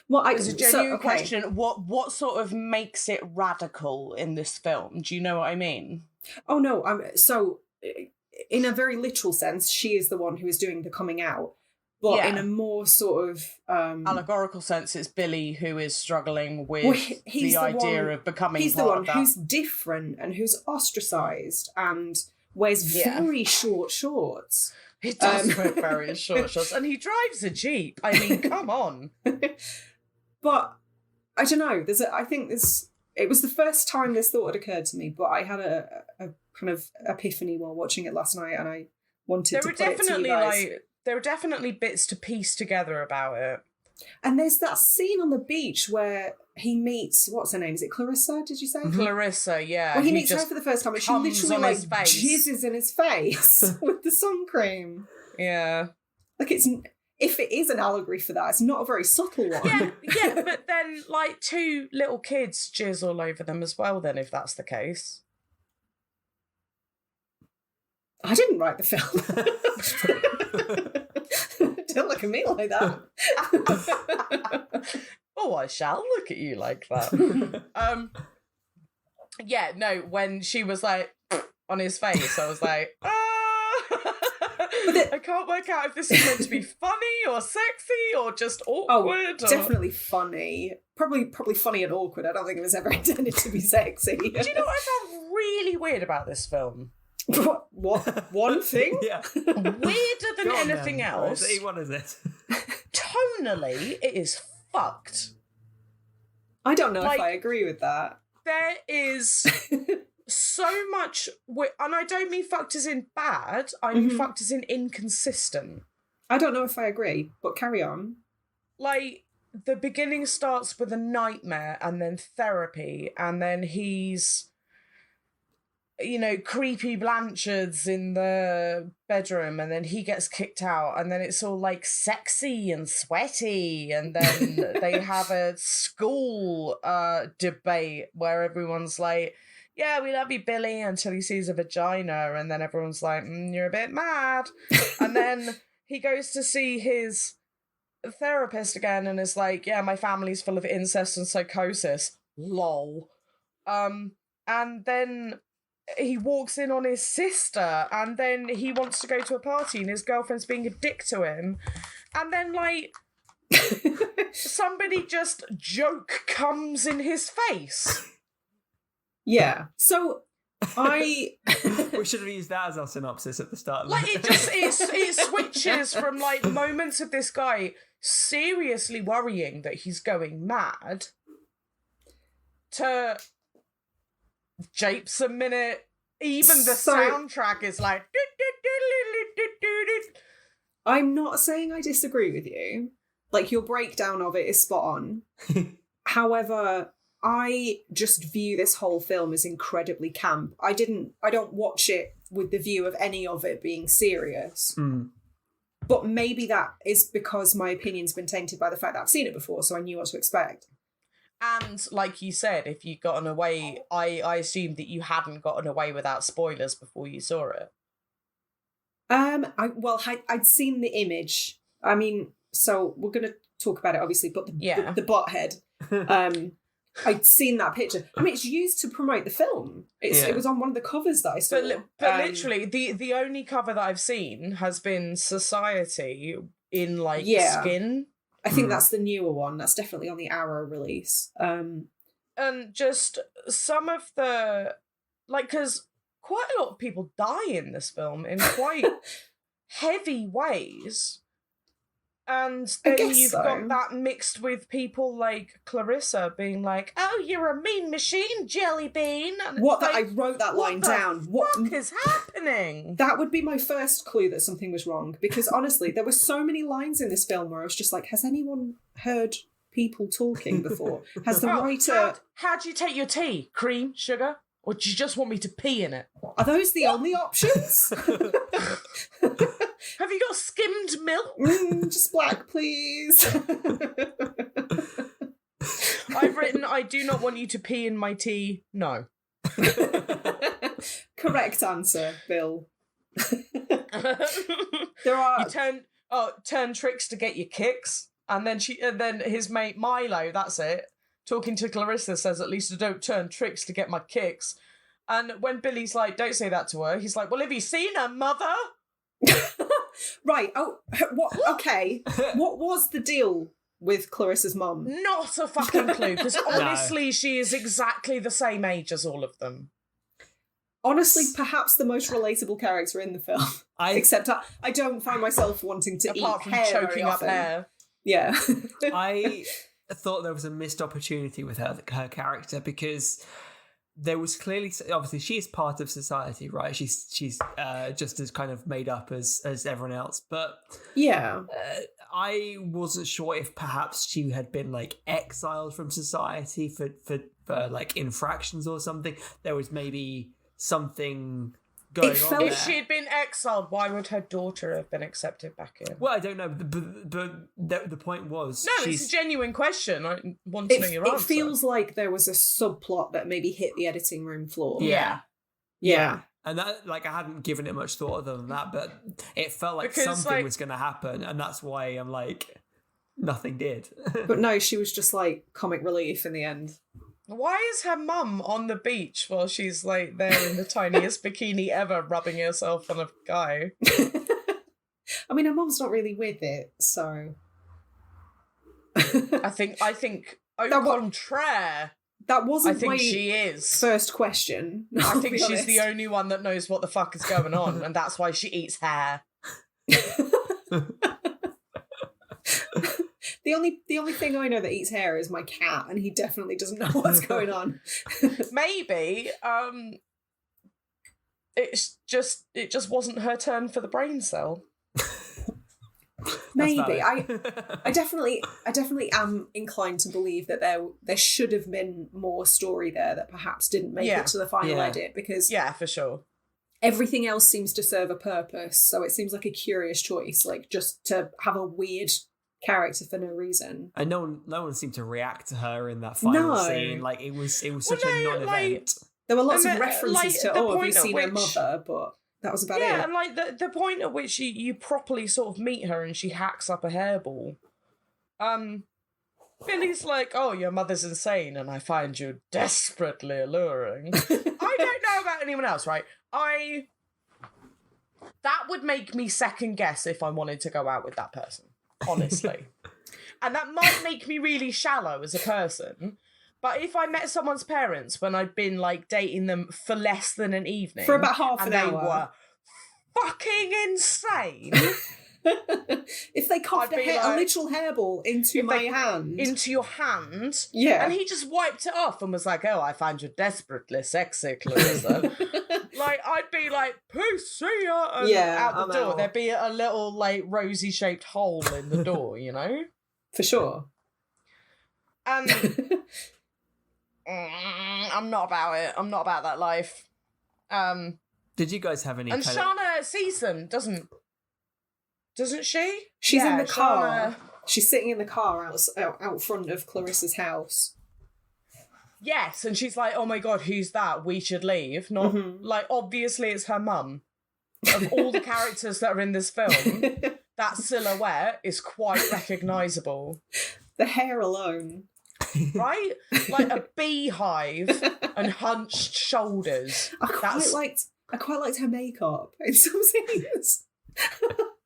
Well, it's a genuine question. What sort of makes it radical in this film? Do you know what I mean? Oh no, so in a very literal sense, she is the one who is doing the coming out. But in a more sort of allegorical sense, it's Billy who is struggling with the idea of becoming. He's the one who's different and who's ostracized and wears very short shorts. He does wear very short shorts, and he drives a Jeep. I mean, come on. But I don't know. I think it was the first time this thought had occurred to me, but I had a kind of epiphany while watching it last night, and I wanted to put it to you guys. There were definitely bits to piece together about it. And there's that scene on the beach where he meets, what's her name? Is it Clarissa, did you say? Clarissa, yeah. Well, he meets her for the first time and she literally like jizzes in his face with the sun cream. Yeah. Like if it is an allegory for that, it's not a very subtle one. Yeah, but then like 2 little kids jizz all over them as well then, if that's the case. I didn't write the film. Don't look at me like that. Oh, I shall look at you like that. Yeah, no, when she was like on his face, I was like, I can't work out if this is meant to be funny or sexy or just awkward. Oh, definitely funny. Probably funny and awkward. I don't think it was ever intended to be sexy. Do you know what I found really weird about this film? What? One thing? Yeah. Weirder than anything else. What is it? Tonally, it is fucked. I don't know if I agree with that. There is so much, and I don't mean fucked as in bad, I mean fucked as in inconsistent. I don't know if I agree, but carry on. Like, the beginning starts with a nightmare and then therapy, and then he's, you know, creepy Blanchard's in the bedroom, and then he gets kicked out, and then it's all like sexy and sweaty, and then they have a school debate where everyone's like, yeah, we love you, Billy, until he sees a vagina, and then everyone's like, you're a bit mad. And then he goes to see his therapist again and is like, yeah, my family's full of incest and psychosis. Lol. And then he walks in on his sister, and then he wants to go to a party and his girlfriend's being a dick to him. And then, like, somebody just joke comes in his face. Yeah. So we should have used that as our synopsis at the start. Like, it switches from, like, moments of this guy seriously worrying that he's going mad to japes a minute. Even the soundtrack is like... I'm not saying I disagree with you. Like, your breakdown of it is spot on. However, I just view this whole film as incredibly camp. I don't watch it with the view of any of it being serious. But maybe that is because my opinion's been tainted by the fact that I've seen it before, so I knew what to expect. And like you said, if you'd gotten away, I assumed that you hadn't gotten away without spoilers before you saw it. I'd seen the image. I mean, so we're going to talk about it, obviously, but the butt head. I'd seen that picture. I mean, it's used to promote the film. It was on one of the covers that I saw. But literally, the only cover that I've seen has been Society in, like, skin. I think that's the newer one. That's definitely on the Arrow release. And just some of the... Like, because quite a lot of people die in this film in quite heavy ways. And then you've got that mixed with people like Clarissa being like, oh, you're a mean machine, Jelly Bean. And I wrote that line down. What is happening? That would be my first clue that something was wrong. Because honestly, there were so many lines in this film where I was just like, has anyone heard people talking before? Has the writer... How'd you take your tea? Cream? Sugar? Or do you just want me to pee in it? Are those the only options? Have you got skimmed milk? Just black, please. I've written, I do not want you to pee in my tea. No. Correct answer, Bill. There are... You turn tricks to get your kicks. And then his mate Milo, that's it, talking to Clarissa, says, at least I don't turn tricks to get my kicks. And when Billy's like, don't say that to her, he's like, well, have you seen her, mother? Right. Oh, what? Okay. What was the deal with Clarissa's mum? Not a fucking clue, because honestly, she is exactly the same age as all of them. Honestly, perhaps the most relatable character in the film. Except I don't find myself wanting to apart eat from hair choking very up often. hair. Yeah. I thought there was a missed opportunity with her character, because there was clearly, obviously, she is part of society, right? She's just as kind of made up as everyone else. But yeah, I wasn't sure if perhaps she had been like exiled from society for like infractions or something. There was maybe something going on there. If she had been exiled, why would her daughter have been accepted back in? Well, I don't know, but the point was... No, it's a genuine question. I want to know your answer. It feels like there was a subplot that maybe hit the editing room floor. Yeah. And that, like, I hadn't given it much thought other than that, but it felt like something was going to happen, and that's why I'm like, nothing did. But no, she was just like comic relief in the end. Why is her mum on the beach while she's like there in the tiniest bikini ever, rubbing herself on a guy? I mean, her mum's not really with it, so. I think au contraire. That wasn't my she is. First question. I think she's the only one that knows what the fuck is going on, and that's why she eats hair. The only thing I know that eats hair is my cat, and he definitely doesn't know what's going on. Maybe it just wasn't her turn for the brain cell. Maybe. I definitely am inclined to believe that there should have been more story there that perhaps didn't make it to the final edit, because for sure. Everything else seems to serve a purpose, so it seems like a curious choice, like just to have a weird character for no reason. And no one seemed to react to her in that final scene. Like it was such a non-event. Like, there were lots of references to have you seen her mother, but that was about it. Yeah, and like the point at which you properly sort of meet her and she hacks up a hairball. Billy's like, oh, your mother's insane and I find you desperately alluring. I don't know about anyone else, right? That would make me second guess if I wanted to go out with that person, honestly. And that might make me really shallow as a person. But if I met someone's parents when I'd been like dating them for less than an evening, for about half an hour, and they were fucking insane. If they coughed a literal hairball into my hand. Into your hand. Yeah. And he just wiped it off and was like, oh, I find you desperately sexy, Clarissa. Like, I'd be like, peace, see ya, and out the door. There'd be a little, like, Rosie-shaped hole in the door, you know? For sure. And I'm not about it. I'm not about that life. Did you guys have any? And Shauna sees them, doesn't she? She's in the car. She's sitting in the car out front of Clarissa's house. Yes, and she's like, oh my god, who's that? We should leave. Not like, obviously it's her mum. Of all the characters that are in this film, that silhouette is quite recognisable. The hair alone. Right? Like a beehive and hunched shoulders. I quite liked her makeup in some scenes.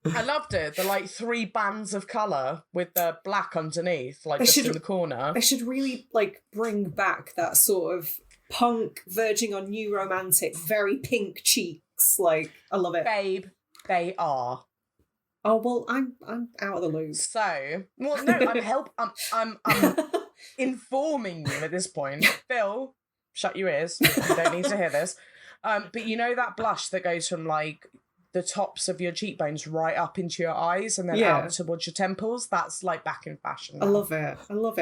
I loved it. The like 3 bands of colour with the black underneath, like just in the corner. They should really like bring back that sort of punk, verging on new romantic, very pink cheeks. Like, I love it. Babe, they are. Oh well, I'm out of the loop. So, well, no, I'm informing you at this point. Phil, shut your ears. You don't need to hear this. But you know that blush that goes from like the tops of your cheekbones right up into your eyes and then out towards your temples? That's like back in fashion now. I love it.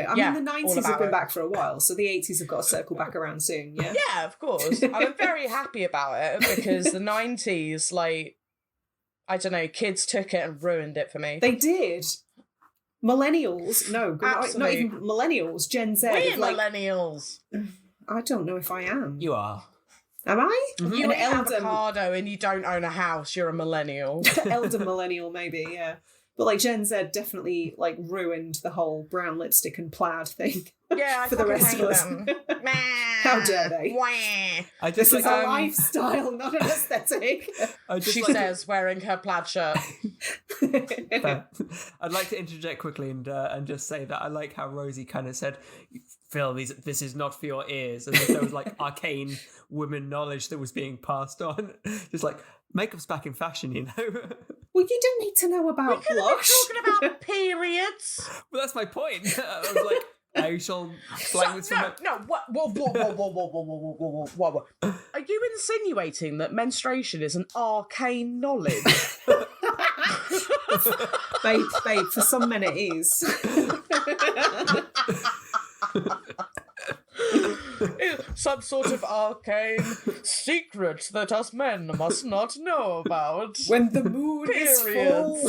I mean, the 90s have been back for a while, so the 80s have got to circle back around soon, yeah? Yeah, of course. I'm very happy about it because the 90s, like, I don't know, kids took it and ruined it for me. They did. Millennials, not even millennials, Gen Z. We're millennials. I don't know if I am. You are. Am I? Mm-hmm. You eat avocado and you don't own a house, you're a millennial. Elder millennial, maybe, yeah. But like Gen Z definitely like ruined the whole brown lipstick and plaid thing. Yeah, for the rest of us. How dare they? This is a lifestyle, not an aesthetic. She says, wearing her plaid shirt. I'd like to interject quickly and just say that I like how Rosie kind of said, Phil, this is not for your ears. And there was like arcane women knowledge that was being passed on. Just like, makeup's back in fashion, you know? Well, you don't need to know about blush. We're talking about periods. Well, that's my point. I was like, I shall flag this from Whoa. Are you insinuating that menstruation is an arcane knowledge? Babe, for some men it is. Some sort of arcane secret that us men must not know about. When the moon is full.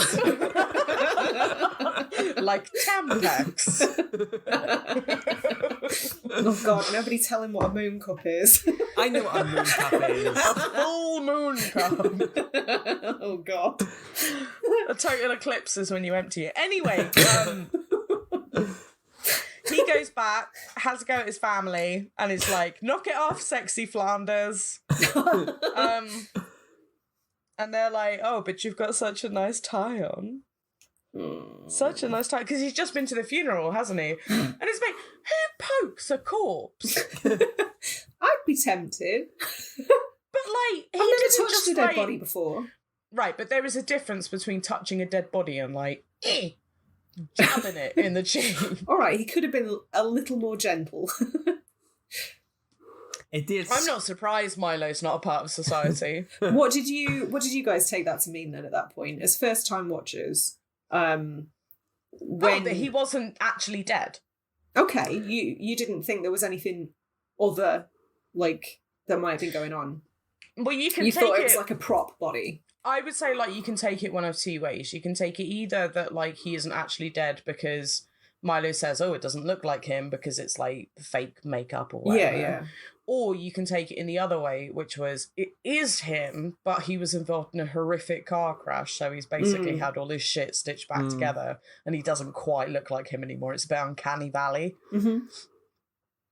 Like Tampax. Oh God, nobody tell him what a moon cup is. I know what a moon cup is. A full moon cup. Oh God. A total eclipse is when you empty it. Anyway, he goes back, has a go at his family, and is like, knock it off, sexy Flanders. And they're like, oh, but you've got such a nice tie on. Such a nice tie. Because he's just been to the funeral, hasn't he? And it's like, who pokes a corpse? I'd be tempted. But like, he I've never didn't touched just a dead like... body before. Right, but there is a difference between touching a dead body and like, jabbing it in the cheek. All right, he could have been a little more gentle. It did. I'm not surprised Milo's not a part of society. What did you guys take that to mean then at that point, as first time watchers? When that he wasn't actually dead. Okay, you didn't think there was anything other like that might have been going on. Well, you can You take thought it. it was like a prop body. I would say like you can take it one of two ways. You can take it either that like he isn't actually dead because Milo says, oh, it doesn't look like him because it's like fake makeup or whatever. Yeah. Or you can take it in the other way, which was it is him, but he was involved in a horrific car crash, so he's basically had all his shit stitched back together, and he doesn't quite look like him anymore. It's a bit uncanny valley.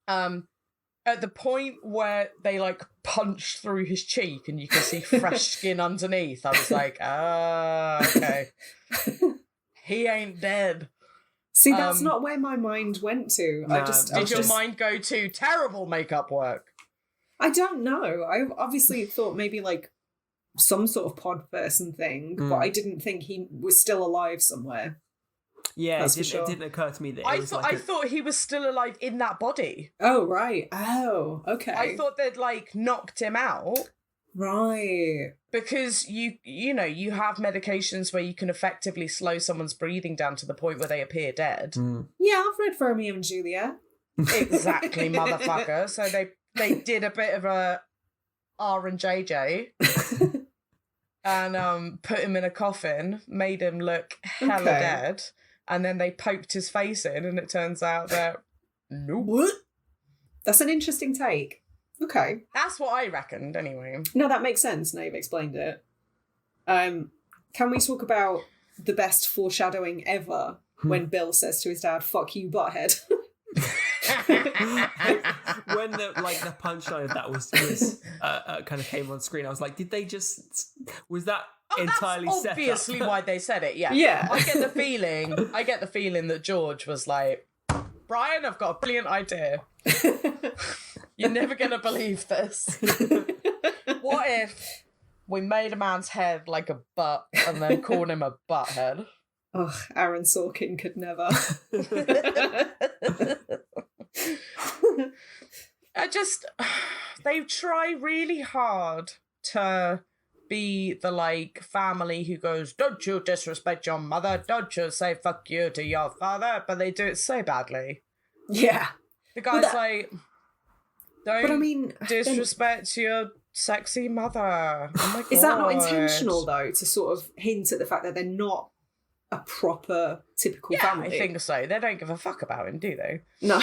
At the point where they like punch through his cheek and you can see fresh skin underneath, I was like, okay, he ain't dead. See, that's not where my mind went to. No, Did your mind go to terrible makeup work? I don't know. I obviously thought maybe like some sort of pod person thing, but I didn't think he was still alive somewhere. Yeah, That's it for sure. didn't occur to me that I thought he was still alive in that body. Oh, right. Oh, okay. I thought they'd like knocked him out. Right. Because you know, you have medications where you can effectively slow someone's breathing down to the point where they appear dead. Yeah, I've read Romeo and Juliet. Exactly, motherfucker. So they did a bit of a R and JJ and put him in a coffin, made him look hella dead, and then they poked his face in, and it turns out that nope. What? That's an interesting take. Okay. That's what I reckoned, anyway. No, that makes sense. Now you've explained it. Can we talk about the best foreshadowing ever when Bill says to his dad, "Fuck you, butthead"? When the punchline of that was kind of came on screen, I was like, did they just... Was that entirely that's set up? obviously why they said it, yeah. Yeah. I get the feeling that George was like, Brian, I've got a brilliant idea. You're never going to believe this. What if we made a man's head like a butt and then called him a butthead? Ugh, Aaron Sorkin could never. They try really hard to be the like family who goes, don't you disrespect your mother, don't you say fuck you to your father, but they do it so badly. Yeah. The guy's like, don't but I mean, disrespect your sexy mother. Oh my God. Is that not intentional though, to sort of hint at the fact that they're not a proper typical family? I think so. They don't give a fuck about him, do they? No.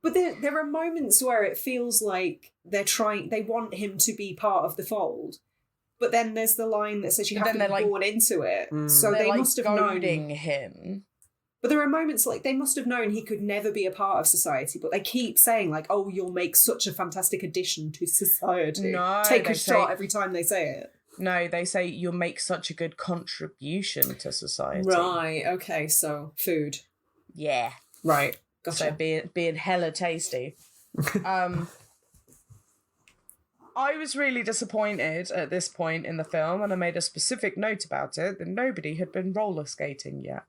But there are moments where it feels like they want him to be part of the fold. But then there's the line that says you have to be born into it. So they must have known him. But there are moments like they must have known he could never be a part of society, but they keep saying like, oh, you'll make such a fantastic addition to society. No, Take a shot every time they say it. No, they say you'll make such a good contribution to society. Right, okay, so food. Yeah. Right, gotcha. So being hella tasty. I was really disappointed at this point in the film, and I made a specific note about it, that nobody had been roller skating yet.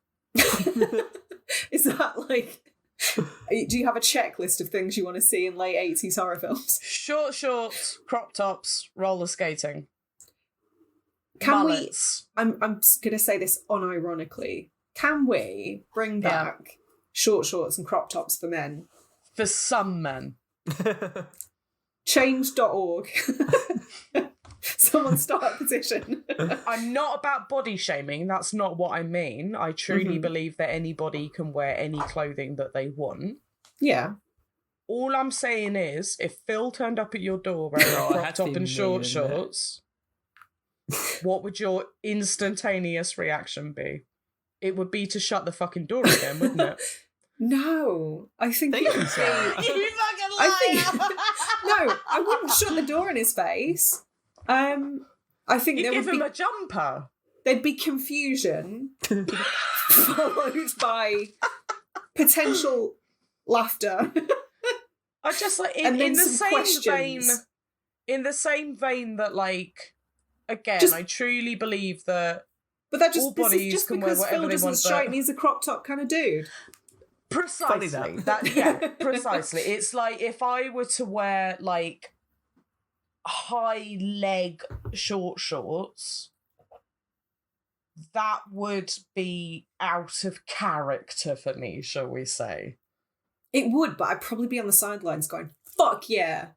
Is that like... Do you have a checklist of things you want to see in late 80s horror films? Short shorts, crop tops, roller skating. Mullets. I'm going to say this unironically. Can we bring back short shorts and crop tops for men? For some men. Change.org. Someone start a petition. I'm not about body shaming. That's not what I mean. I truly believe that anybody can wear any clothing that they want. Yeah. All I'm saying is, if Phil turned up at your door wearing a crop top and short shorts, what would your instantaneous reaction be? It would be to shut the fucking door again, wouldn't it? No, I think it would be... You fucking liar! No, I wouldn't shut the door in his face. I think You'd there give would him be... a jumper. There'd be confusion, followed by potential laughter. I just like And then in the some same questions. vein. In the same vein that, like, again, I truly believe that. But that all this is bodies just can wear because whatever Phil they doesn't want, strike but- me as a crop top kind of dude. Precisely. Precisely. It's like if I were to wear like high leg short shorts, that would be out of character for me, shall we say. It would, but I'd probably be on the sidelines going, fuck yeah.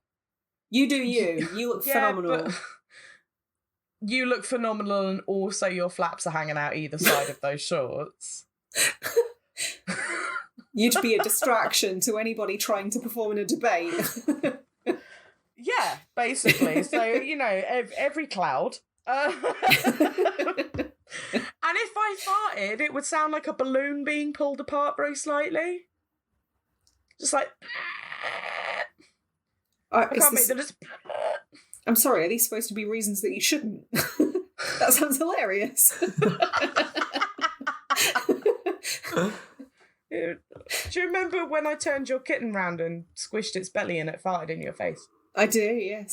You do you. You look phenomenal. But you look phenomenal, and also your flaps are hanging out either side of those shorts. You'd be a distraction to anybody trying to perform in a debate. Yeah, basically. So, you know, every cloud. And if I farted, it would sound like a balloon being pulled apart very slightly. Just like... I can't make the... I'm sorry, are these supposed to be reasons that you shouldn't? That sounds hilarious. Do you remember when I turned your kitten round and squished its belly and it farted in your face? I do, yes.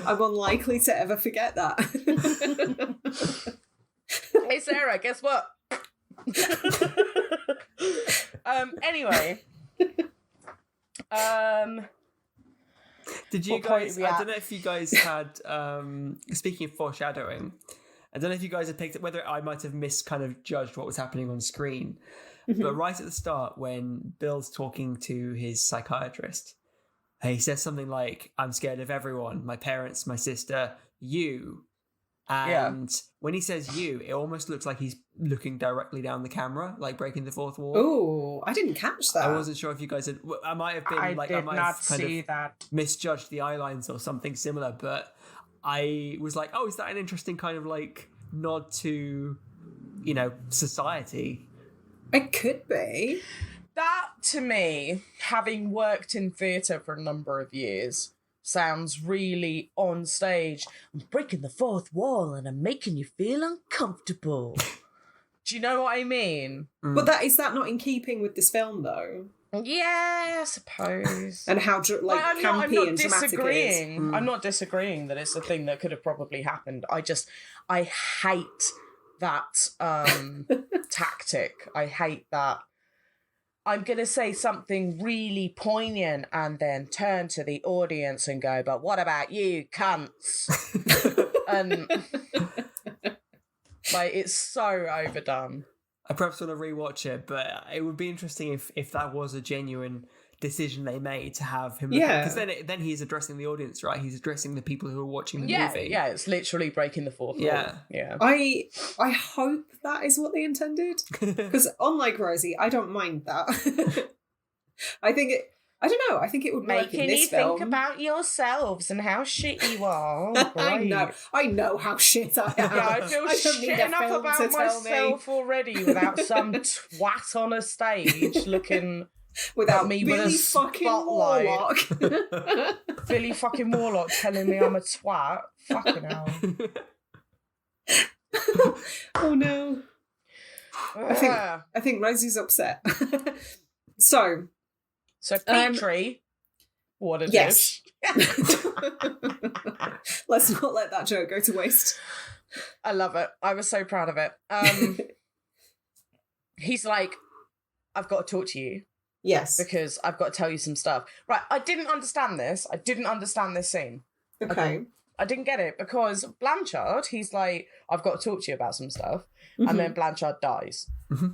I'm unlikely to ever forget that. Hey Sarah, guess what? Anyway. Did you guys? I don't know if you guys had. Speaking of foreshadowing, I don't know if you guys had picked it. Whether I might have misjudged what was happening on screen, but right at the start, when Bill's talking to his psychiatrist, he says something like, "I'm scared of everyone: my parents, my sister, you." And when he says "you," it almost looks like he's looking directly down the camera, like breaking the fourth wall. Oh, I didn't catch that. I wasn't sure if you guys had. I might have been misjudged the eye lines or something similar, but I was like, "Oh, is that an interesting kind of like nod to, you know, society?" It could be. That, to me, having worked in theatre for a number of years, sounds really on stage. I'm breaking the fourth wall and I'm making you feel uncomfortable. Do you know what I mean? But is that not in keeping with this film, though? Yeah, I suppose. And how I'm campy not and dramatic disagreeing. it is. I'm not disagreeing that it's a thing that could have probably happened. I hate that tactic. I hate that. I'm going to say something really poignant and then turn to the audience and go, but what about you, cunts? And like, it's so overdone. I perhaps want to rewatch it, but it would be interesting if that was a genuine decision they made to have him. Yeah. Because then he's addressing the audience, right? He's addressing the people who are watching the movie. Yeah, it's literally breaking the fourth wall. Yeah. I hope that is what they intended. Because unlike Rosie, I don't mind that. I think it would work in this film. Making you think about yourselves and how shit you are. I know how shit I am. Yeah, I feel shit enough about myself already without some twat on a stage looking without me Billy with a fucking spotlight. Warlock. Billy fucking Warlock telling me I'm a twat. Fucking hell. Oh no. I think Rosie's upset. So Petrie, what a yes. dish. Let's not let that joke go to waste. I love it. I was so proud of it. He's like, I've got to talk to you. Yes. Because I've got to tell you some stuff. Right, I didn't understand this. I didn't understand this scene. Okay. I didn't get it because Blanchard, he's like, I've got to talk to you about some stuff. And then Blanchard dies.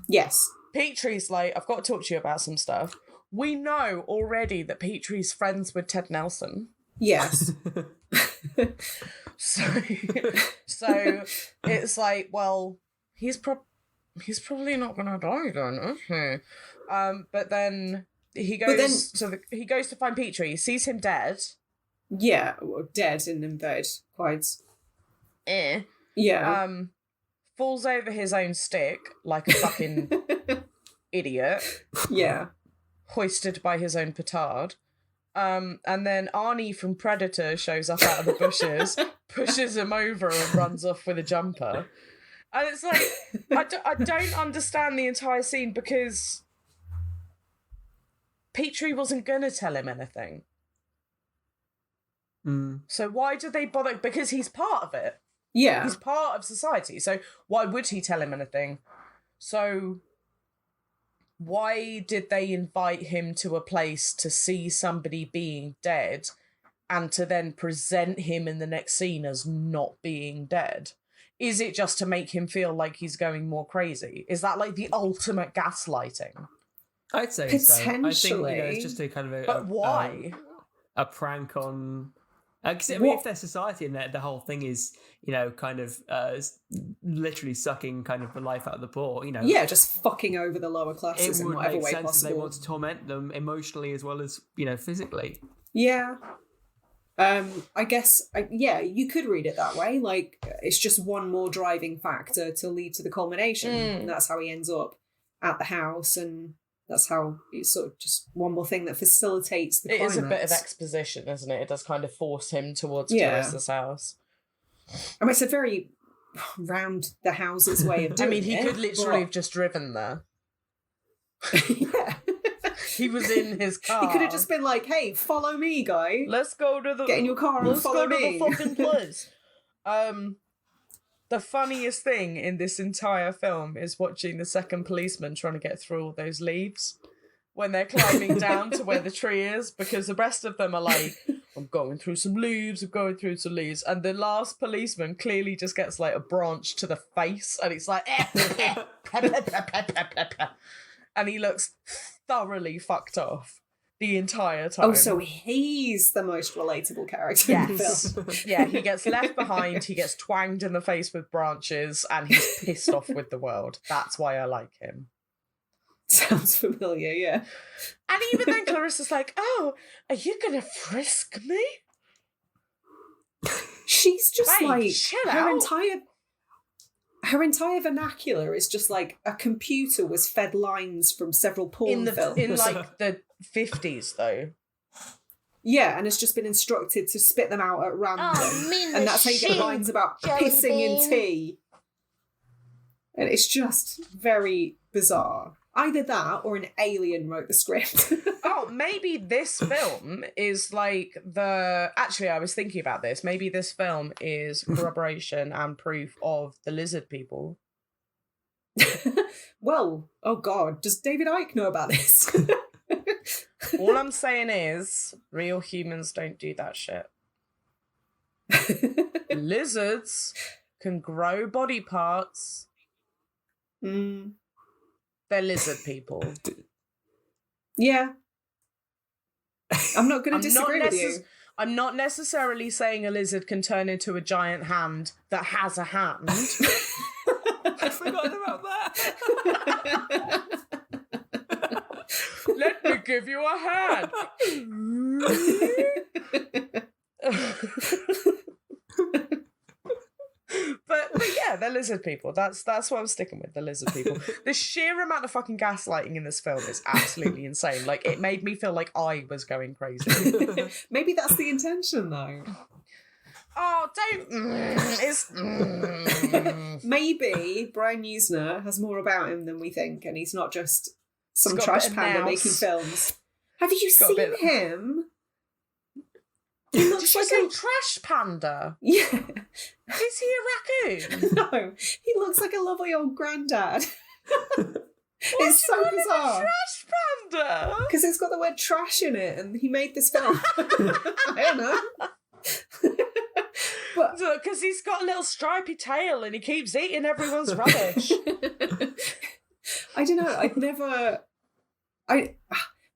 Yes. Petree's like, I've got to talk to you about some stuff. We know already that Petree's friends with Ted Nelson. Yes. So it's like, well, he's probably not gonna die then, is he? But then he goes he goes to find Petrie. He sees him dead. Yeah, well, dead and in bed, quite. Yeah. Falls over his own stick like a fucking idiot. Yeah. Hoisted by his own petard. And then Arnie from Predator shows up out of the bushes, pushes him over and runs off with a jumper. And it's like, I don't understand the entire scene because Petrie wasn't going to tell him anything. So why do they bother? Because he's part of it. Yeah. He's part of society. So why would he tell him anything? So why did they invite him to a place to see somebody being dead and to then present him in the next scene as not being dead? Is it just to make him feel like he's going more crazy? Is that like the ultimate gaslighting? I'd say potentially. So. I think it's just a kind of but why? A prank on. Because I mean, if their society and the whole thing is, kind of literally sucking kind of the life out of the poor, Yeah, just fucking over the lower classes in whatever way possible. It would make sense that they want to torment them emotionally as well as, physically. Yeah. I guess, you could read it that way. Like, it's just one more driving factor to lead to the culmination. And that's how he ends up at the house, and that's how it's sort of just one more thing that facilitates the climax. It is a bit of exposition, isn't it? It does kind of force him towards Clarissa's house. I mean, it's a very round the houses way of doing it. He could literally have just driven there. Yeah. He was in his car. He could have just been like, hey, follow me, guy. Let's go to the... Get in your car and follow me. Let's go to the fucking place. The funniest thing in this entire film is watching the second policeman trying to get through all those leaves when they're climbing down to where the tree is, because the rest of them are like, I'm going through some leaves, and the last policeman clearly just gets like a branch to the face, and it's like, and he looks thoroughly fucked off the entire time. Oh, so he's the most relatable character in the film. Yeah, he gets left behind, he gets twanged in the face with branches, and he's pissed off with the world. That's why I like him. Sounds familiar, yeah. And even then Clarissa's like, oh, are you gonna frisk me? She's just Babe, like, chill her out. entire vernacular is just like a computer was fed lines from several porn films. In like the 50s though. Yeah, and it's just been instructed to spit them out at random. And that's how you get lines about pissing in tea. And it's just very bizarre. Either that or an alien wrote the script. Oh, maybe this film is like Actually, I was thinking about this. Maybe this film is corroboration and proof of the lizard people. Well, oh God, does David Icke know about this? All I'm saying is, real humans don't do that shit. Lizards can grow body parts. They're lizard people. Yeah. I'm not going to disagree with you. I'm not necessarily saying a lizard can turn into a giant hand that has a hand. I forgot about that. Let me give you a hand. But yeah, they're lizard people. That's what I'm sticking with, the lizard people. The sheer amount of fucking gaslighting in this film is absolutely insane. Like, it made me feel like I was going crazy. Maybe that's the intention, though. Oh, don't... Maybe Brian Usner has more about him than we think, and he's not just some trash panda making films. Have you seen him? He looks like a trash panda. Yeah. Is he a raccoon? No, he looks like a lovely old granddad. It's so bizarre. Trash panda? Because it's got the word trash in it, and he made this film. I don't know. Because he's got a little stripy tail and he keeps eating everyone's rubbish. I don't know.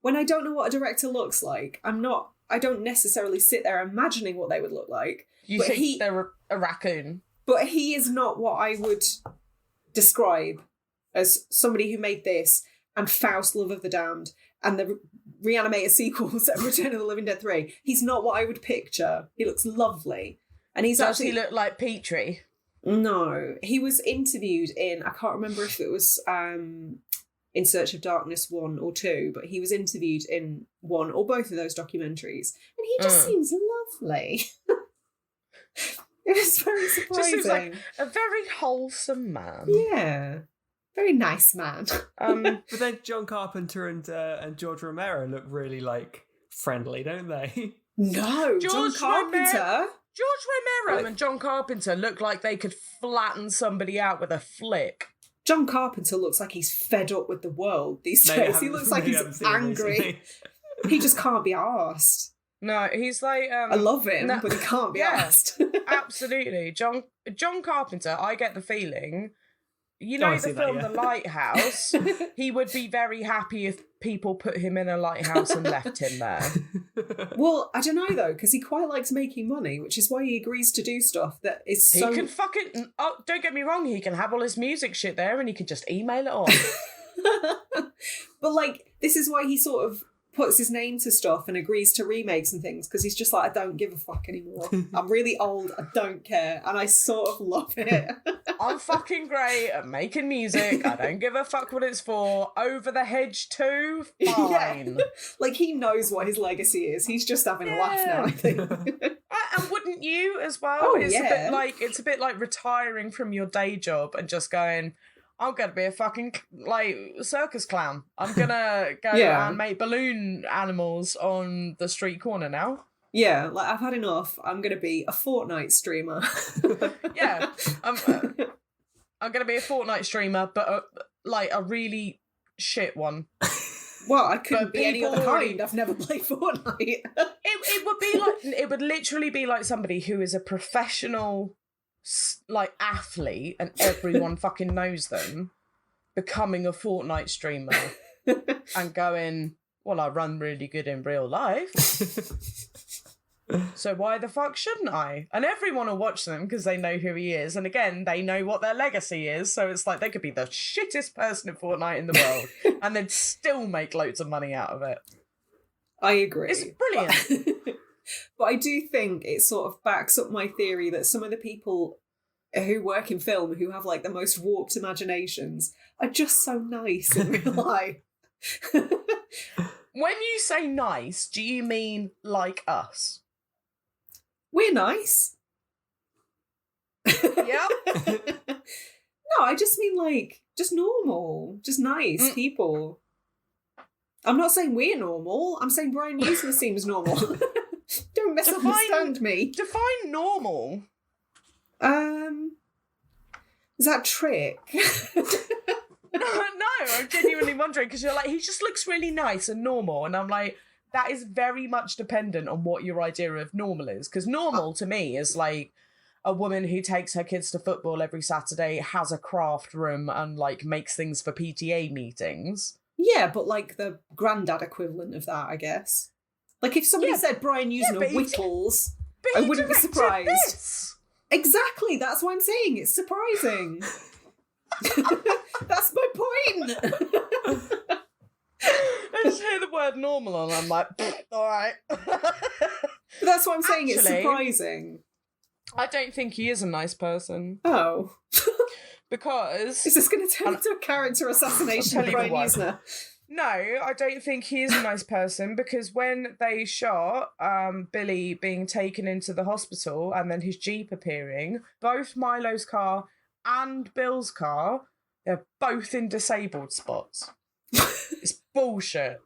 When I don't know what a director looks like, I don't necessarily sit there imagining what they would look like. You think they're a raccoon? But he is not what I would describe as somebody who made this and Faust, Love of the Damned, and the reanimated sequels of Return of the Living Dead 3. He's not what I would picture. He looks lovely. And Does he look like Petrie? No. He was interviewed in, I can't remember if it was In Search of Darkness 1 or 2, but he was interviewed in one or both of those documentaries. And he just seems lovely. It was very surprising. Just seems like a very wholesome man. Yeah. Very nice man. But then John Carpenter and George Romero look really, like, friendly, don't they? No, John Carpenter. George Romero and John Carpenter look like they could flatten somebody out with a flick. John Carpenter looks like he's fed up with the world these days. He looks like he's angry. He just can't be arsed. No, he's like... I love him, but he can't be arsed. Absolutely. John Carpenter, I get the feeling... You know the film The Lighthouse? He would be very happy if people put him in a lighthouse and left him there. Well, I don't know, though, because he quite likes making money, which is why he agrees to do stuff that is so... He can fucking... Oh, don't get me wrong, he can have all his music shit there and he can just email it on. But, like, this is why he sort of puts his name to stuff and agrees to remakes and things, because he's just like, I don't give a fuck anymore. I'm really old, I don't care, and I sort of love it. I'm fucking great at making music, I don't give a fuck what it's for. Over the Hedge 2, fine. Yeah. Like, he knows what his legacy is. He's just having a laugh now, I think. And wouldn't you as well? Oh, It's a bit like retiring from your day job and just going... I'm going to be a fucking, circus clown. I'm going to go and make balloon animals on the street corner now. Yeah, like, I've had enough. I'm going to be a Fortnite streamer. Yeah. I'm going to be a Fortnite streamer, but, a really shit one. Well, I couldn't be any other kind. I've never played Fortnite. It would literally be like somebody who is a professional... athlete and everyone fucking knows them becoming a Fortnite streamer and going, well, I run really good in real life, so why the fuck shouldn't I? And everyone will watch them because they know who he is, and again, they know what their legacy is, so it's like they could be the shittest person in Fortnite in the world and then still make loads of money out of it. I agree. It's brilliant. But I do think it sort of backs up my theory that some of the people who work in film, who have, like, the most warped imaginations, are just so nice in real life. When you say nice, do you mean like us? We're nice. Yep. No, I just mean, like, just normal, just nice people. I'm not saying we're normal. I'm saying Brian Usner seems normal. Don't misunderstand me. Define normal. Is that Trick? No, I'm genuinely wondering, because you're like, he just looks really nice and normal, and I'm like, that is very much dependent on what your idea of normal is, because normal to me is like a woman who takes her kids to football every Saturday, has a craft room, and, like, makes things for PTA meetings. Yeah, but, like, the granddad equivalent of that, I guess. Like, if somebody said Brian Usner whittles, I wouldn't be surprised. This. Exactly, that's what I'm saying. It's surprising. That's my point. I just hear the word normal and I'm like, all right. But that's what I'm saying. It's surprising. I don't think he is a nice person. Oh. Because... Is this going to turn into a character assassination of Brian Usner? No, I don't think he is a nice person, because when they shot Billy being taken into the hospital and then his Jeep appearing, both Milo's car and Bill's car, they're both in disabled spots. It's bullshit.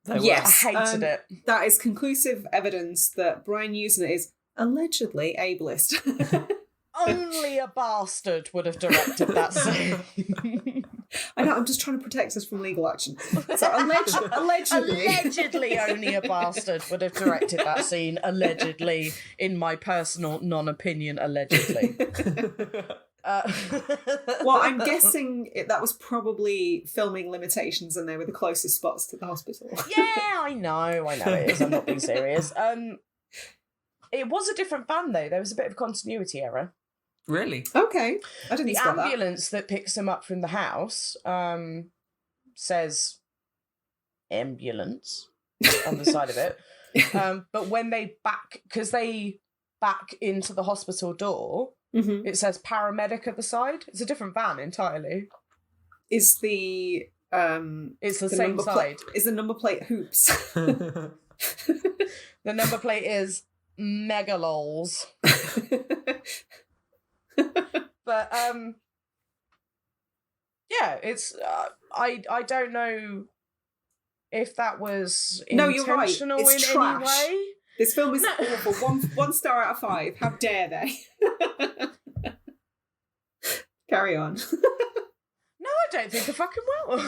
Yes, I hated it. That is conclusive evidence that Brian Usner is allegedly ableist. Only a bastard would have directed that scene. I know, I'm just trying to protect us from legal action. So allegedly. Allegedly only a bastard would have directed that scene. Allegedly, in my personal non-opinion, allegedly. Well, I'm guessing that was probably filming limitations and they were the closest spots to the hospital. Yeah, I know it is. I'm not being serious. It was a different van, though. There was a bit of a continuity error. Really? Okay. I didn't spot The ambulance that picks him up from the house says ambulance on the side of it. But when they back into the hospital door, it says paramedic at the side. It's a different van entirely. Is the it's the same side. Is the number plate hoops? The number plate is megalols. But yeah, it's I don't know if that was intentional you're right. It's in trash. any way. This film is awful. One star out of 5. How dare they? Carry on. No, I don't think I fucking will.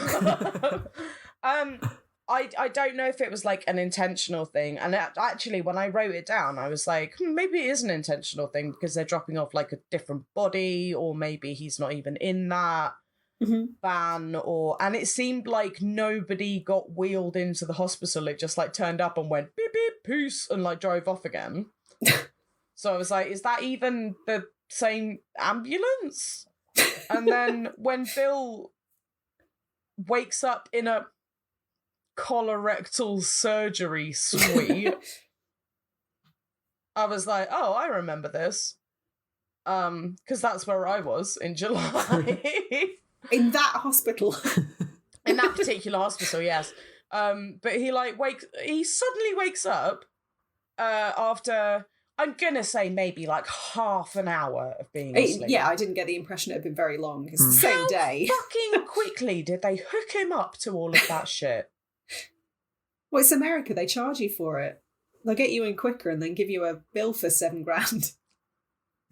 I don't know if it was like an intentional thing. And actually, when I wrote it down, I was like, maybe it is an intentional thing because they're dropping off like a different body, or maybe he's not even in that van. And it seemed like nobody got wheeled into the hospital. It just like turned up and went beep beep peace and like drove off again. So I was like, is that even the same ambulance? And then when Bill wakes up in a colorectal surgery suite, I was like, oh, I remember this. Because that's where I was in July. In that hospital. In that particular hospital, yes. But he suddenly wakes up after, I'm gonna say maybe like half an hour of being asleep. Yeah, I didn't get the impression it had been very long. It's the same day. How fucking quickly did they hook him up to all of that shit? Well, it's America. They charge you for it. They'll get you in quicker and then give you a bill for $7,000.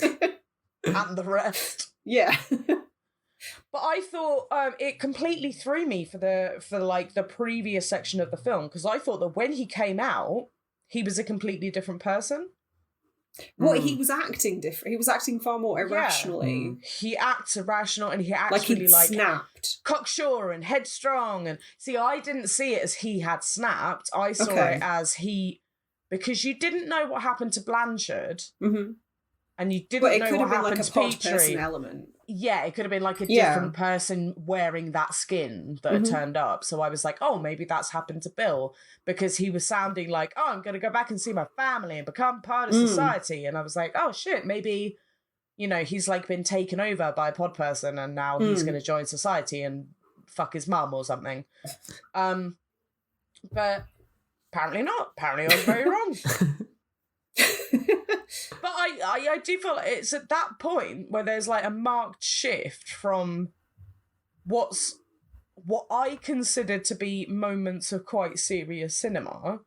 And the rest. Yeah. But I thought it completely threw me for the previous section of the film, because I thought that when he came out, he was a completely different person. Well, he was acting different. He was acting far more irrationally. Yeah. He acts irrational, and he actually snapped, cocksure and headstrong. And see, I didn't see it as he had snapped. I saw it as because you didn't know what happened to Blanchard, and you didn't know what happened to Petrie. Element. Yeah, it could have been like a different person wearing that skin that had turned up. So I was like, oh, maybe that's happened to Bill, because he was sounding like, oh, I'm going to go back and see my family and become part of society. And I was like, oh, shit, maybe, he's like been taken over by a pod person and now he's going to join society and fuck his mum or something. But apparently not. Apparently I was very wrong. But I do feel like it's at that point where there's like a marked shift from what I consider to be moments of quite serious cinema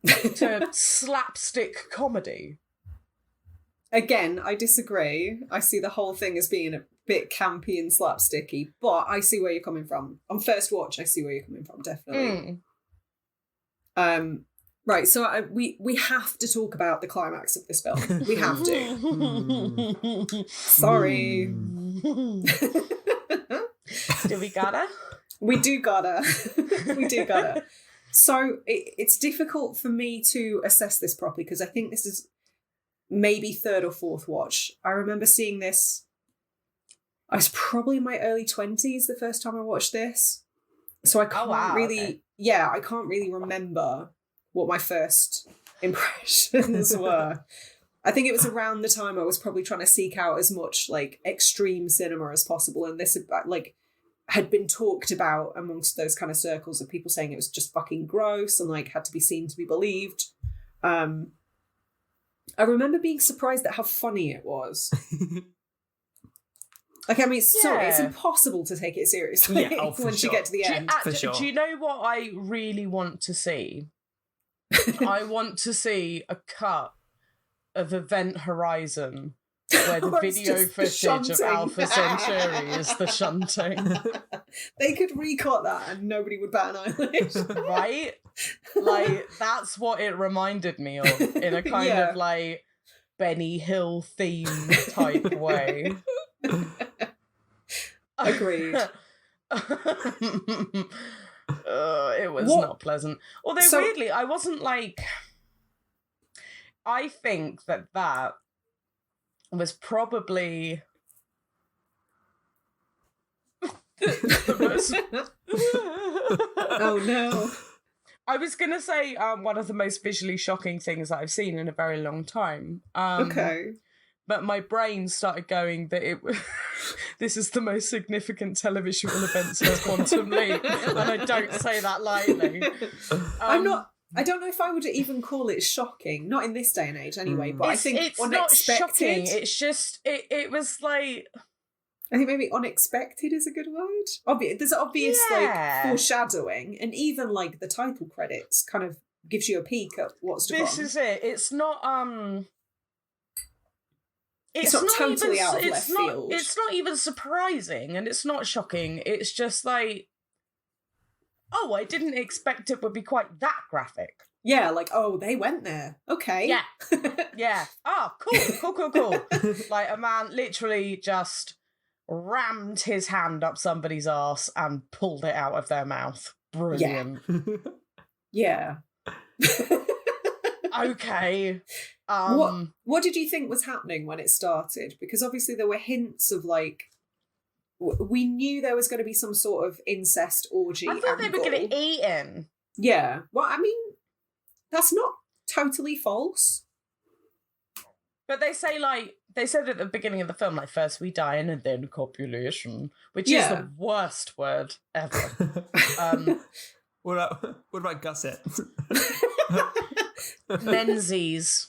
to slapstick comedy. Again, I disagree. I see the whole thing as being a bit campy and slapsticky, but I see where you're coming from. On first watch, I see where you're coming from, definitely. Right, so we have to talk about the climax of this film. We have to. Sorry. Do we gotta? We do gotta. We do gotta. So it's difficult for me to assess this properly because I think this is maybe third or fourth watch. I remember seeing this. I was probably in my early 20s the first time I watched this. So I can't I can't really remember what my first impressions were. I think it was around the time I was probably trying to seek out as much like extreme cinema as possible, and this had been talked about amongst those kind of circles of people saying it was just fucking gross and like had to be seen to be believed. I remember being surprised at how funny it was. Like, I mean, it's impossible to take it seriously once you get to the end. Do you know what I really want to see? I want to see a cut of Event Horizon where the Or it's video just the footage of shunting. Alpha Centauri is the shunting. They could recut that and nobody would bat an eyelid. Right? Like, that's what it reminded me of, in a kind Yeah. of, like, Benny Hill theme type way. Agreed. It was not pleasant. Although, weirdly, I wasn't like... I think that was probably... the most... Oh, no. I was going to say one of the most visually shocking things that I've seen in a very long time. Okay. But my brain started going that this is the most significant televisual event since Quantum Leap, and I don't say that lightly. I don't know if I would even call it shocking, not in this day and age anyway, but I think it's unexpected. not shocking, it's just, it was like... I think maybe unexpected is a good word. There's obvious like foreshadowing, and even like the title credits kind of gives you a peek at what's to come. This is it. It's not It's not totally out of left not, field. It's not even surprising, and it's not shocking. It's just like, oh, I didn't expect it would be quite that graphic. Yeah, like, oh, they went there. Okay. Yeah. Yeah. Oh, cool. Like, a man literally just rammed his hand up somebody's arse and pulled it out of their mouth. Brilliant. Yeah. Okay. What did you think was happening when it started? Because obviously there were hints of like, we knew there was going to be some sort of incest orgy. I thought they were getting eaten. Yeah. Well, I mean, that's not totally false. But they said at the beginning of the film, like, first we die and then copulation, which is the worst word ever. What about gusset? Menzies.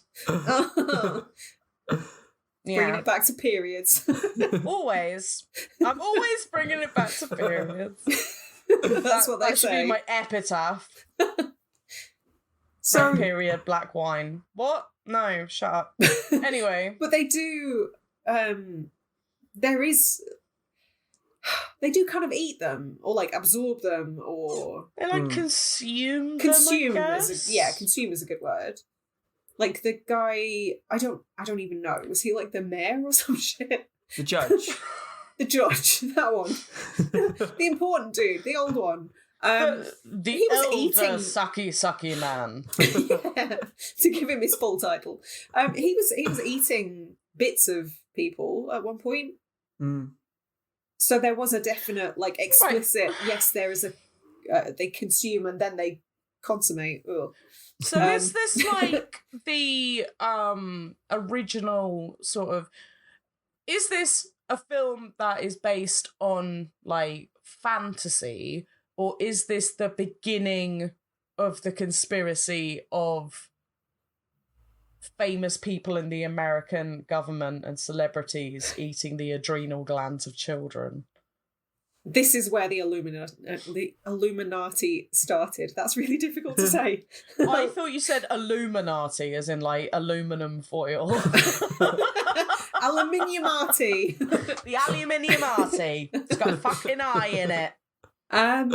Bringing it back to periods. Always. I'm always bringing it back to periods. That's what they that should say. be my epitaph. So period, black wine. What? No, shut up. Anyway. But they do, they do kind of eat them, or like absorb them, or... They like consume them, Consume I is guess? consume is a good word. Like the guy, I don't even know. Was he like the mayor or some shit? The judge. The judge, that one. The important dude, the old one. The he was elder eating sucky man. yeah, to give him his full title. He was eating bits of people at one point. So there was a definite like explicit. Right. Yes, there is a. They consume and then they consummate. Ugh. So is this like the original sort of? Is this a film that is based on like fantasy? Or is this the beginning of the conspiracy of famous people in the American government and celebrities eating the adrenal glands of children? This is where the Illuminati started. That's really difficult to say. I thought you said Illuminati, as in like aluminum foil. Aluminiumati. The Aluminiumati. It's got a fucking eye in it. I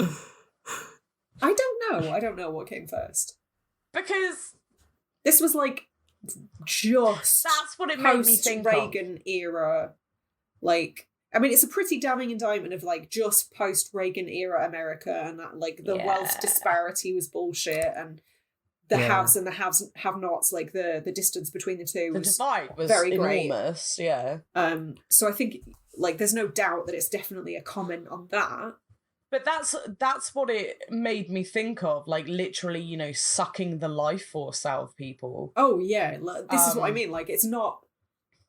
don't know what came first. Because this was like just that's what it made me think Reagan era. Like, I mean, it's a pretty damning indictment of like just post Reagan era America, and that like the wealth disparity was bullshit, and the haves and the have-nots, like the distance between the two was, the divide was very enormous. great. Yeah. So I think like there's no doubt that it's definitely a comment on that. But that's what it made me think of, like literally, you know, sucking the life force out of people. Oh yeah, this is what I mean. Like it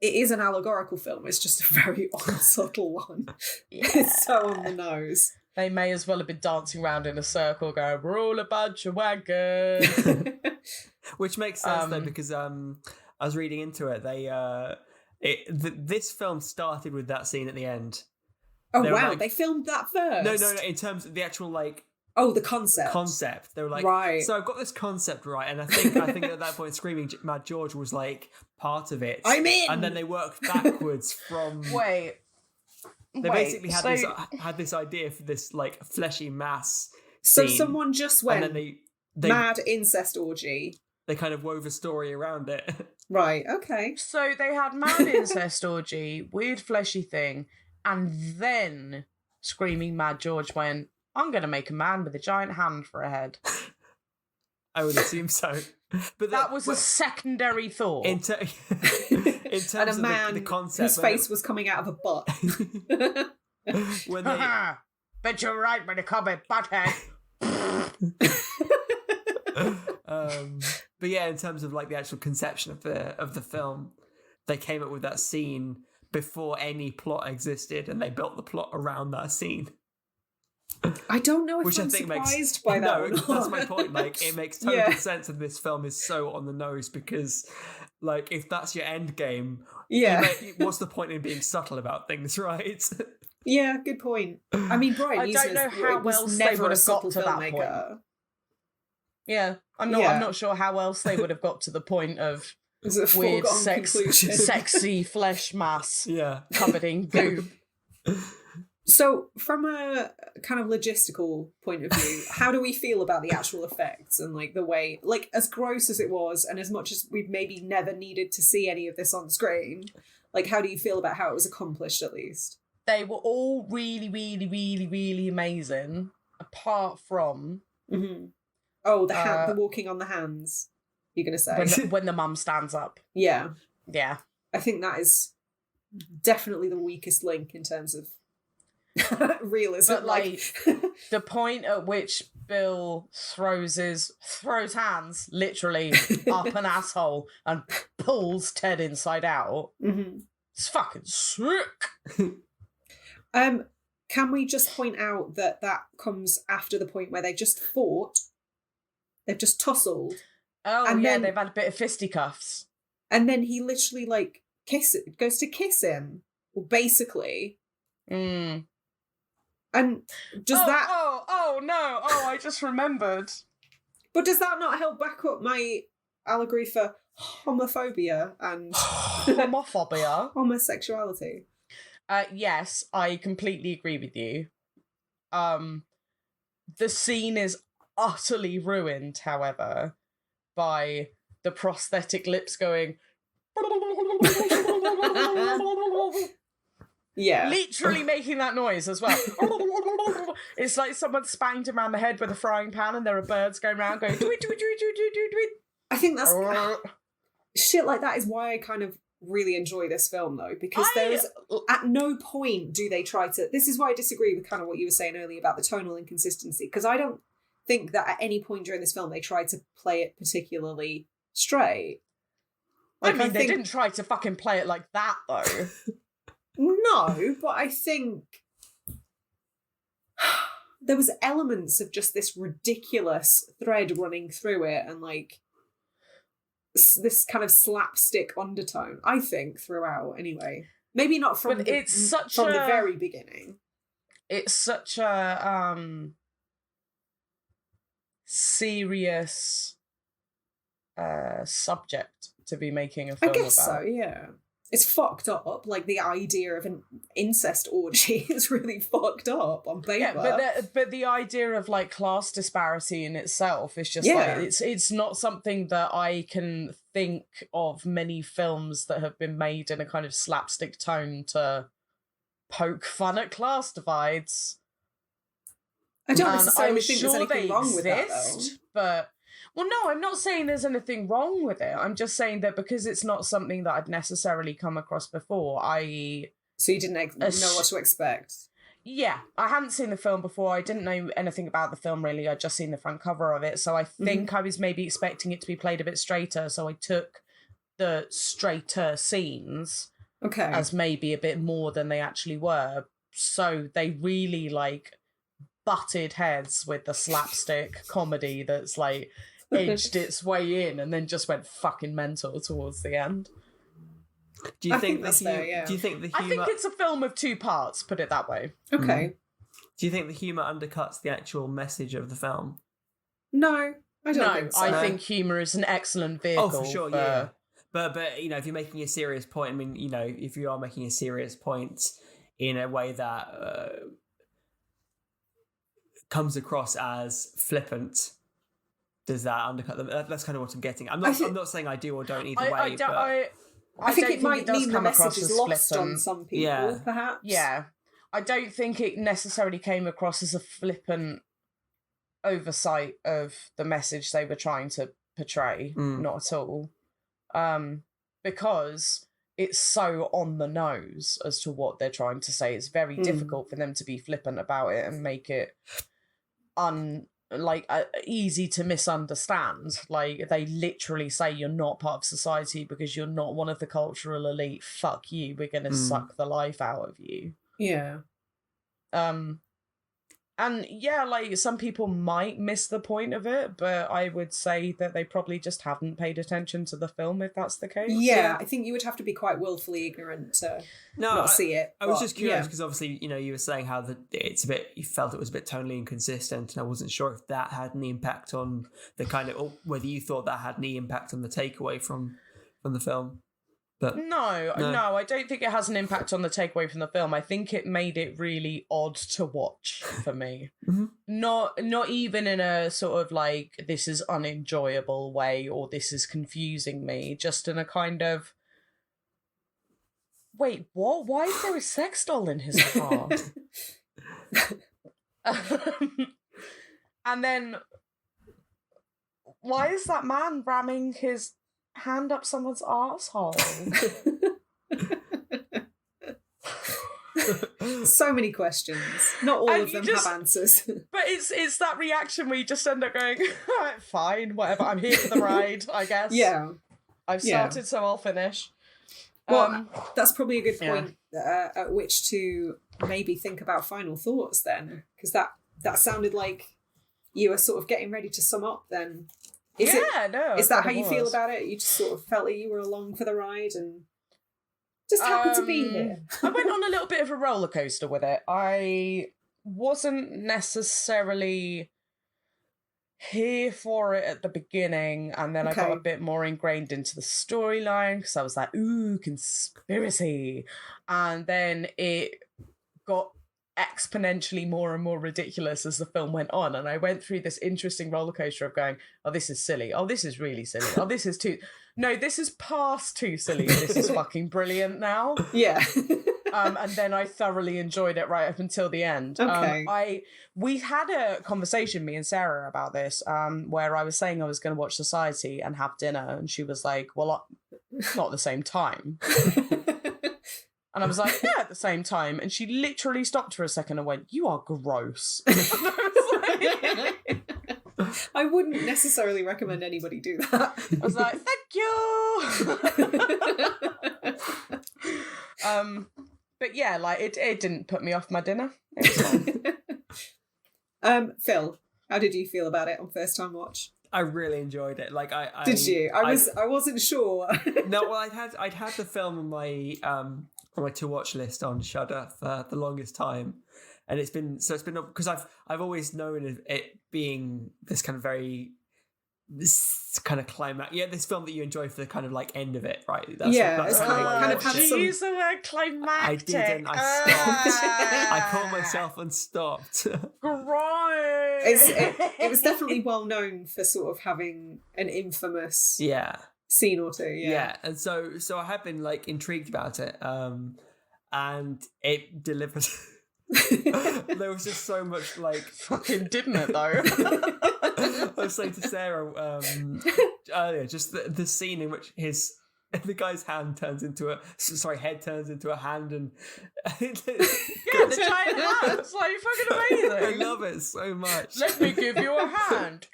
is an allegorical film. It's just a very unsubtle one. Yeah. It's so on the nose. They may as well have been dancing around in a circle, going, "We're all a bunch of waggons." Which makes sense though, because I was reading into it. This film started with that scene at the end. Oh wow! Like, they filmed that first. No. In terms of the actual like Oh, the concept. They were like, right. So I've got this concept right, and I think at that point, Screaming Mad George was like part of it. I'm in. And then they worked backwards from. Wait. They basically had this idea for this like fleshy mass. So scene, someone just went, and then they mad incest orgy. They kind of wove a story around it. Right. Okay. So they had mad incest orgy, weird fleshy thing, and then Screaming Mad George went, I'm going to make a man with a giant hand for a head. I would assume so. But that was a secondary thought. In terms and a of man the concept, whose face was coming out of a butt. When they... Bet you're right when they call me butthead. But yeah, in terms of like the actual conception of the film, they came up with that scene before any plot existed, and they built the plot around that scene. I don't know if Which I'm I think surprised by that. No, that's my point. Like, it makes total sense that this film is so on the nose because, like, if that's your end game, what's the point in being subtle about things, right? Yeah, good point. I mean, Brian, I don't know how else they would have got to that point. Yeah, I'm not sure how else they would have got to the point of weird, sexy flesh mass covered in goop. So, from a kind of logistical point of view, how do we feel about the actual effects and like the way, like as gross as it was, and as much as we've maybe never needed to see any of this on screen, like how do you feel about how it was accomplished at least? They were all really, really, really, really amazing, apart from the walking on the hands. You're gonna say when the mum stands up. Yeah. I think that is definitely the weakest link in terms of realism. But like the point at which Bill throws hands literally up an asshole and pulls Ted inside out. It's fucking sick. Can we just point out that comes after the point where they just fought, they've just tussled. Oh, and then they've had a bit of fisticuffs. And then he literally like goes to kiss him, basically. And does that... Oh, no. Oh, I just remembered. But does that not help back up my allegory for homophobia and... Homophobia? Homosexuality. Yes, I completely agree with you. The scene is utterly ruined, however, by the prosthetic lips going... Yeah. Literally making that noise as well. It's like someone spanged him around the head with a frying pan and there are birds going around going... I think that's... shit like that is why I kind of really enjoy this film, though, because there's... At no point do they try to... This is why I disagree with kind of what you were saying earlier about the tonal inconsistency, because I don't think that at any point during this film they tried to play it particularly straight. Like, I mean, they didn't try to fucking play it like that, though. No, but I think there was elements of just this ridiculous thread running through it and like this kind of slapstick undertone, I think, throughout anyway. Maybe not from the very beginning. It's such a serious subject to be making a film about. I guess so, yeah. It's fucked up. Like, the idea of an incest orgy is really fucked up on paper. Yeah, but the idea of, like, class disparity in itself is just, like, it's not something that I can think of many films that have been made in a kind of slapstick tone to poke fun at class divides. I don't necessarily think there's anything wrong with that, though. But... Well, no, I'm not saying there's anything wrong with it. I'm just saying that because it's not something that I'd necessarily come across before, So you didn't know what to expect? Yeah, I hadn't seen the film before. I didn't know anything about the film, really. I'd just seen the front cover of it. So I think I was maybe expecting it to be played a bit straighter. So I took the straighter scenes as maybe a bit more than they actually were. So they really, like, butted heads with the slapstick comedy that's, like... edged its way in and then just went fucking mental towards the end. Do you think the humor... I think it's a film of two parts, put it that way. Okay. Do you think the humour undercuts the actual message of the film? No, I don't think so. I think humour is an excellent vehicle. Oh, for sure, yeah. But if you're making a serious point, I mean, if you are making a serious point in a way that comes across as flippant, does that undercut them? That's kind of what I'm getting. I'm not saying I do or don't either way. I think it might mean the message across is as lost flippant. on some people, perhaps. Yeah. I don't think it necessarily came across as a flippant oversight of the message they were trying to portray. Not at all. Because it's so on the nose as to what they're trying to say. It's very difficult for them to be flippant about it and make it easy to misunderstand. Like, they literally say you're not part of society because you're not one of the cultural elite. Fuck you. We're going to suck the life out of you. Yeah. And yeah, like, some people might miss the point of it, but I would say that they probably just haven't paid attention to the film, if that's the case. Yeah, I think you would have to be quite willfully ignorant to not see it. I was just curious because obviously, you were saying how you felt it was a bit tonally inconsistent, and I wasn't sure if that had any impact on the kind of, or whether you thought that had any impact on the takeaway from the film. But No, I don't think it has an impact on the takeaway from the film. I think it made it really odd to watch for me. Not even in a sort of like, this is unenjoyable way or this is confusing me, just in a kind of, wait, what? Why is there a sex doll in his car? And then, why is that man ramming his hand up someone's arsehole? So many questions. Not all of them have answers. But it's that reaction where you just end up going, fine, whatever, I'm here for the ride, I guess. Yeah. I've started, so I'll finish. Well, that's probably a good point at which to maybe think about final thoughts then, because that sounded like you were sort of getting ready to sum up then. Is that how you feel about it? You just sort of felt like you were along for the ride and just happened to be here? I went on a little bit of a roller coaster with it. I wasn't necessarily here for it at the beginning, and then I got a bit more ingrained into the storyline because I was like, ooh, conspiracy. And then it got exponentially more and more ridiculous as the film went on, and I went through this interesting roller coaster of going, oh, this is silly, oh, this is really silly, oh, this is this is past too silly, this is fucking brilliant now. And then I thoroughly enjoyed it right up until the end. We had a conversation, me and Sarah, about this, where I was saying I was going to watch Society and have dinner, and she was like, well, not at the same time. And I was like, yeah, at the same time. And she literally stopped for a second and went, you are gross. I wouldn't necessarily recommend anybody do that. I was like, thank you. But yeah, like, it didn't put me off my dinner. It was fine. Phil, how did you feel about it on first time watch? I really enjoyed it. Like, did you? I wasn't sure. No, well, I'd had the film on my to watch list on Shudder for the longest time, and it's been because I've always known it being this kind of this kind of climax. Yeah, this film that you enjoy for the kind of like end of it, right? That's kind of had some. Use the word climactic. I didn't. I stopped. I caught myself and stopped. Gross. It was definitely well known for sort of having an infamous scene or two. Yeah, and so I have been like intrigued about it, and it delivered. There was just so much like fucking didn't it though. I was saying to Sarah earlier, just the scene in which the guy's head turns into a hand, and the giant hand's like fucking amazing. I love it so much. Let me give you a hand.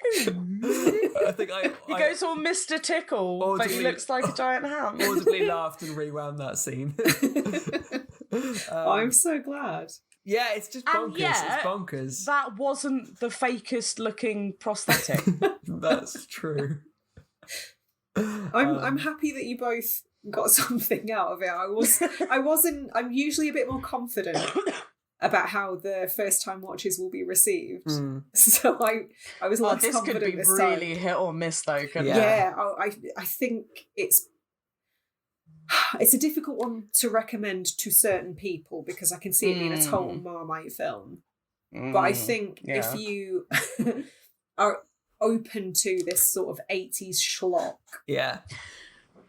I think he goes all Mr. Tickle, but he looks like a giant hand. Audibly laughed and rewound that scene. I'm so glad. Yeah, it's just bonkers. It's bonkers. That wasn't the fakest looking prosthetic. That's true. I'm happy that you both got something out of it. I'm usually a bit more confident about how the first time watches will be received. So I was less this confident could be this really time. hit or miss though, couldn't it? Yeah, I think it's a difficult one to recommend to certain people because I can see it being a total Marmite film. But I think if you are open to this sort of 80s schlock,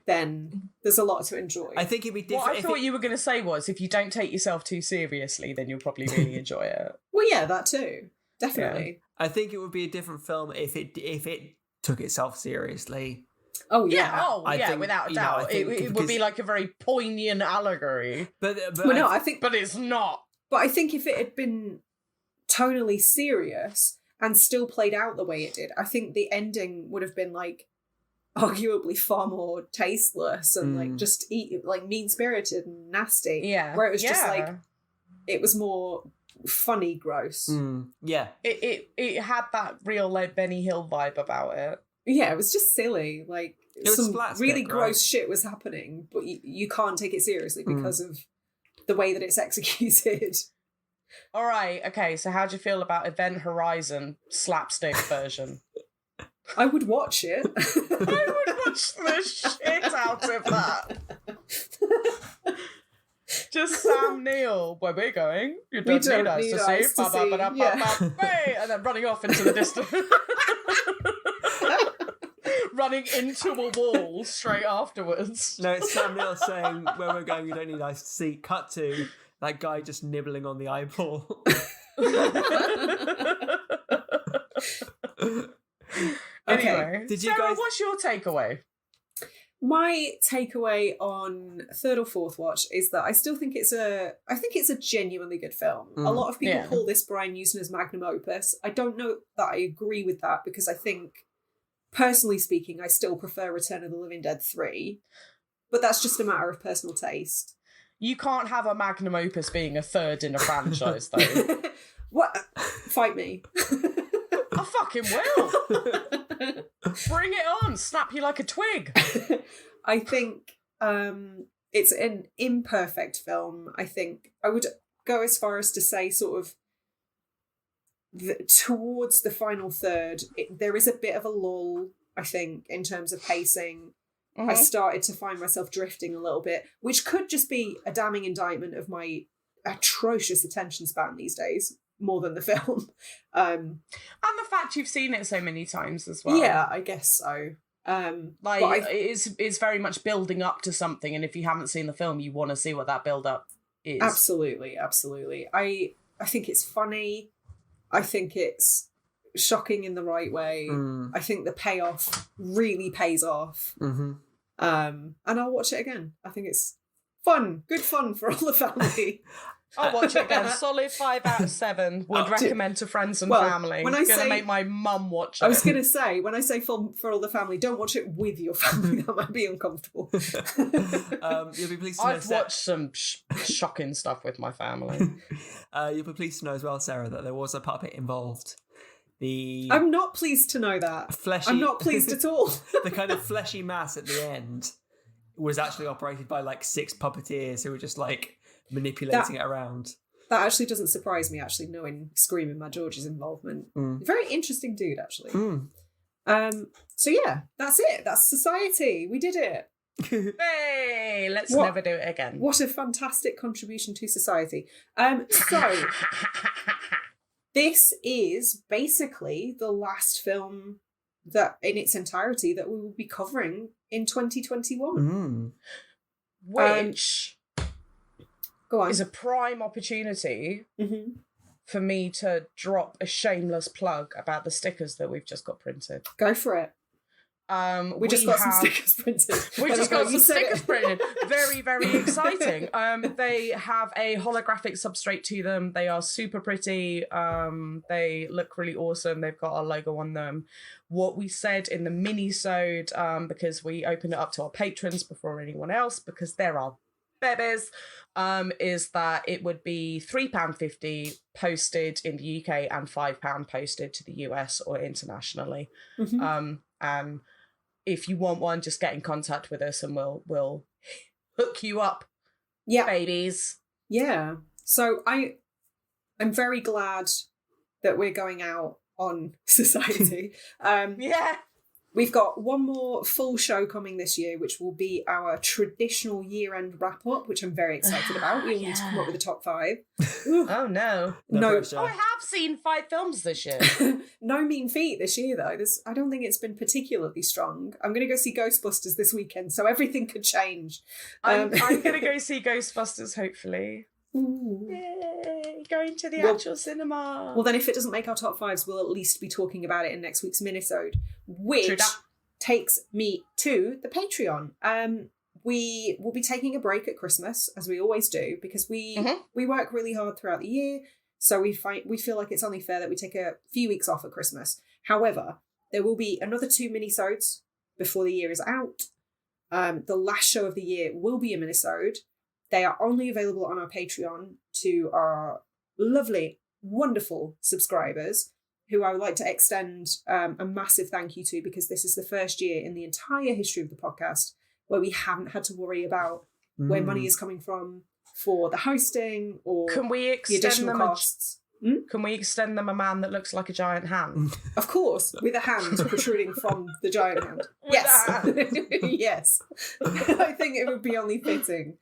then there's a lot to enjoy. I think it'd be different. What I thought you were going to say was, if you don't take yourself too seriously, then you'll probably really enjoy it. Well, yeah, that too. Definitely. I think it would be a different film if it took itself seriously. Oh, yeah. I think, without a doubt. It would be like a very poignant allegory. But But it's not. But I think if it had been tonally serious and still played out the way it did, I think the ending would have been like arguably far more tasteless and like just like mean-spirited and nasty. Yeah. Where it was just like, it was more funny gross. Yeah. It had that real like Benny Hill vibe about it. Yeah, it was just silly. Like some really gross shit was happening, but you can't take it seriously because of the way that it's executed. All right, okay, so how do you feel about Event Horizon slapstick version? I would watch it. I would watch the shit out of that. Just Sam Neill, where we're going. You don't need us to see. Hey, and then running off into the distance. Running into a wall straight afterwards. No, it's Sam Neill saying, where we're going, you don't need us to see. Cut to that guy just nibbling on the eyeball. Anyway, did you Sarah, guys... what's your takeaway? My takeaway on third or fourth watch is that I still think it's a genuinely good film. A lot of people call this Brian Usner's magnum opus. I don't know that I agree with that because I think, personally speaking, I still prefer Return of the Living Dead 3. But that's just a matter of personal taste. You can't have a magnum opus being a third in a franchise, though. What? Fight me. I fucking will. Bring it on. Snap you like a twig. I think it's an imperfect film. I think I would go as far as to say sort of towards the final third, there is a bit of a lull, I think, in terms of pacing. I started to find myself drifting a little bit, which could just be a damning indictment of my atrocious attention span these days, more than the film. And the fact you've seen it so many times as well. Yeah, I guess so. It's very much building up to something, and if you haven't seen the film, you want to see what that build up is. Absolutely. I think it's funny. I think it's shocking in the right way. I think the payoff really pays off. And I'll watch it again. I think it's fun. Good fun for all the family. I'll watch it again. Solid 5 out of 7. Would recommend to friends and family. When I gonna make my mum watch it. I was going to say, when I say for all the family, don't watch it with your family. That might be uncomfortable. You'll be pleased to know I've watched some shocking stuff with my family. You'll be pleased to know as well, Sarah, that there was a puppet involved. I'm not pleased to know that. I'm not pleased at all. The kind of fleshy mass at the end was actually operated by like 6 puppeteers who were just like manipulating it around. That actually doesn't surprise me, actually, knowing Screaming Mad George's involvement. Very interesting dude, actually. So yeah, that's it. That's Society. We did it. Hey, let's never do it again. What a fantastic contribution to Society. So this is basically the last film that, in its entirety, that we will be covering in 2021. Which go on. is a prime opportunity for me to drop a shameless plug about the stickers that we've just got printed. Go for it. We just got some stickers printed. We just got some stickers printed. Very, very exciting. They have a holographic substrate to them. They are super pretty. They look really awesome. They've got our logo on them. What we said in the mini-sode, because we opened it up to our patrons before anyone else, because they're our babies, is that it would be £3.50 posted in the UK and £5 posted to the US or internationally. And if you want one, just get in contact with us and we'll hook you up, babies. Yeah. So I'm very glad that we're going out on Society. Yeah. We've got one more full show coming this year, which will be our traditional year-end wrap-up, which I'm very excited about. We all need to come up with a top 5. Oh, no. No. Oh, I have seen 5 films this year. No mean feat this year, though. I don't think it's been particularly strong. I'm going to go see Ghostbusters this weekend, so everything could change. I'm going to go see Ghostbusters, hopefully. Ooh. Yay! Going to the actual cinema. Well, then if it doesn't make our top 5s, we'll at least be talking about it in next week's minisode, which takes me to the Patreon. We will be taking a break at Christmas, as we always do, because we work really hard throughout the year, so we feel like it's only fair that we take a few weeks off at Christmas. However, there will be another 2 minisodes before the year is out. The last show of the year will be a minisode. They are only available on our Patreon to our lovely, wonderful subscribers, who I would like to extend a massive thank you to, because this is the first year in the entire history of the podcast where we haven't had to worry about where money is coming from for the hosting or the additional costs. Can we extend them a man that looks like a giant hand? Of course, with a hand protruding from the giant hand. Yes. Yes. I think it would be only fitting.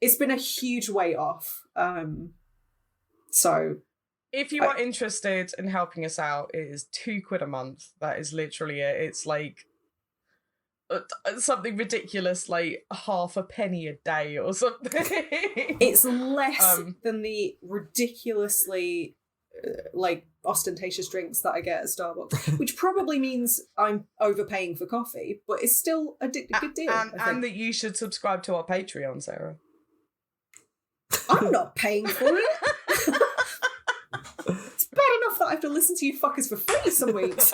It's been a huge weight off. So if you are interested in helping us out, it is £2 a month. That is literally it. It's like something ridiculous, like half a penny a day or something. It's less than the ridiculously ostentatious drinks that I get at Starbucks, which probably means I'm overpaying for coffee, but it's still a good deal. And that you should subscribe to our Patreon, Sarah. I'm not paying for it. It's bad enough that I have to listen to you fuckers for free some weeks.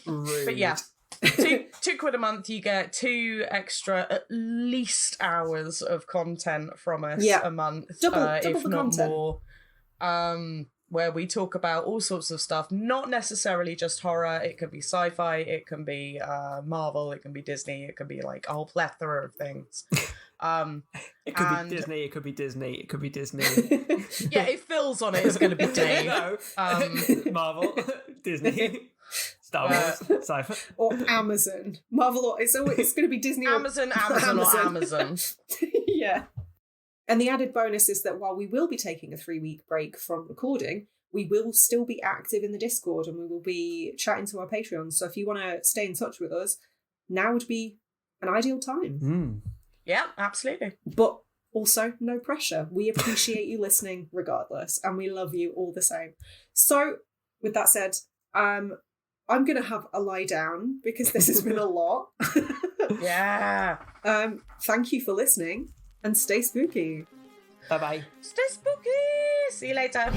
But yeah, £2 a month, you get 2 extra at least hours of content from us a month, double if the not content. more. Where we talk about all sorts of stuff, not necessarily just horror. It can be sci-fi, it can be Marvel, it can be Disney, it can be like a whole plethora of things. It could be Disney, it could be Disney, it could be Disney. Yeah, if Phil's on it, it's going to be Dave. No. Marvel, Disney, Star Wars, sci-fi. Or Amazon. Marvel, or it's going to be Disney or Amazon or Amazon. Yeah. And the added bonus is that while we will be taking a 3-week break from recording, we will still be active in the Discord and we will be chatting to our Patreons. So if you want to stay in touch with us, now would be an ideal time. Yeah, absolutely. But also, no pressure. We appreciate you listening regardless, and we love you all the same. So, with that said, I'm going to have a lie down because this has been a lot. Yeah. Thank you for listening. And stay spooky. Bye-bye. Stay spooky. See you later.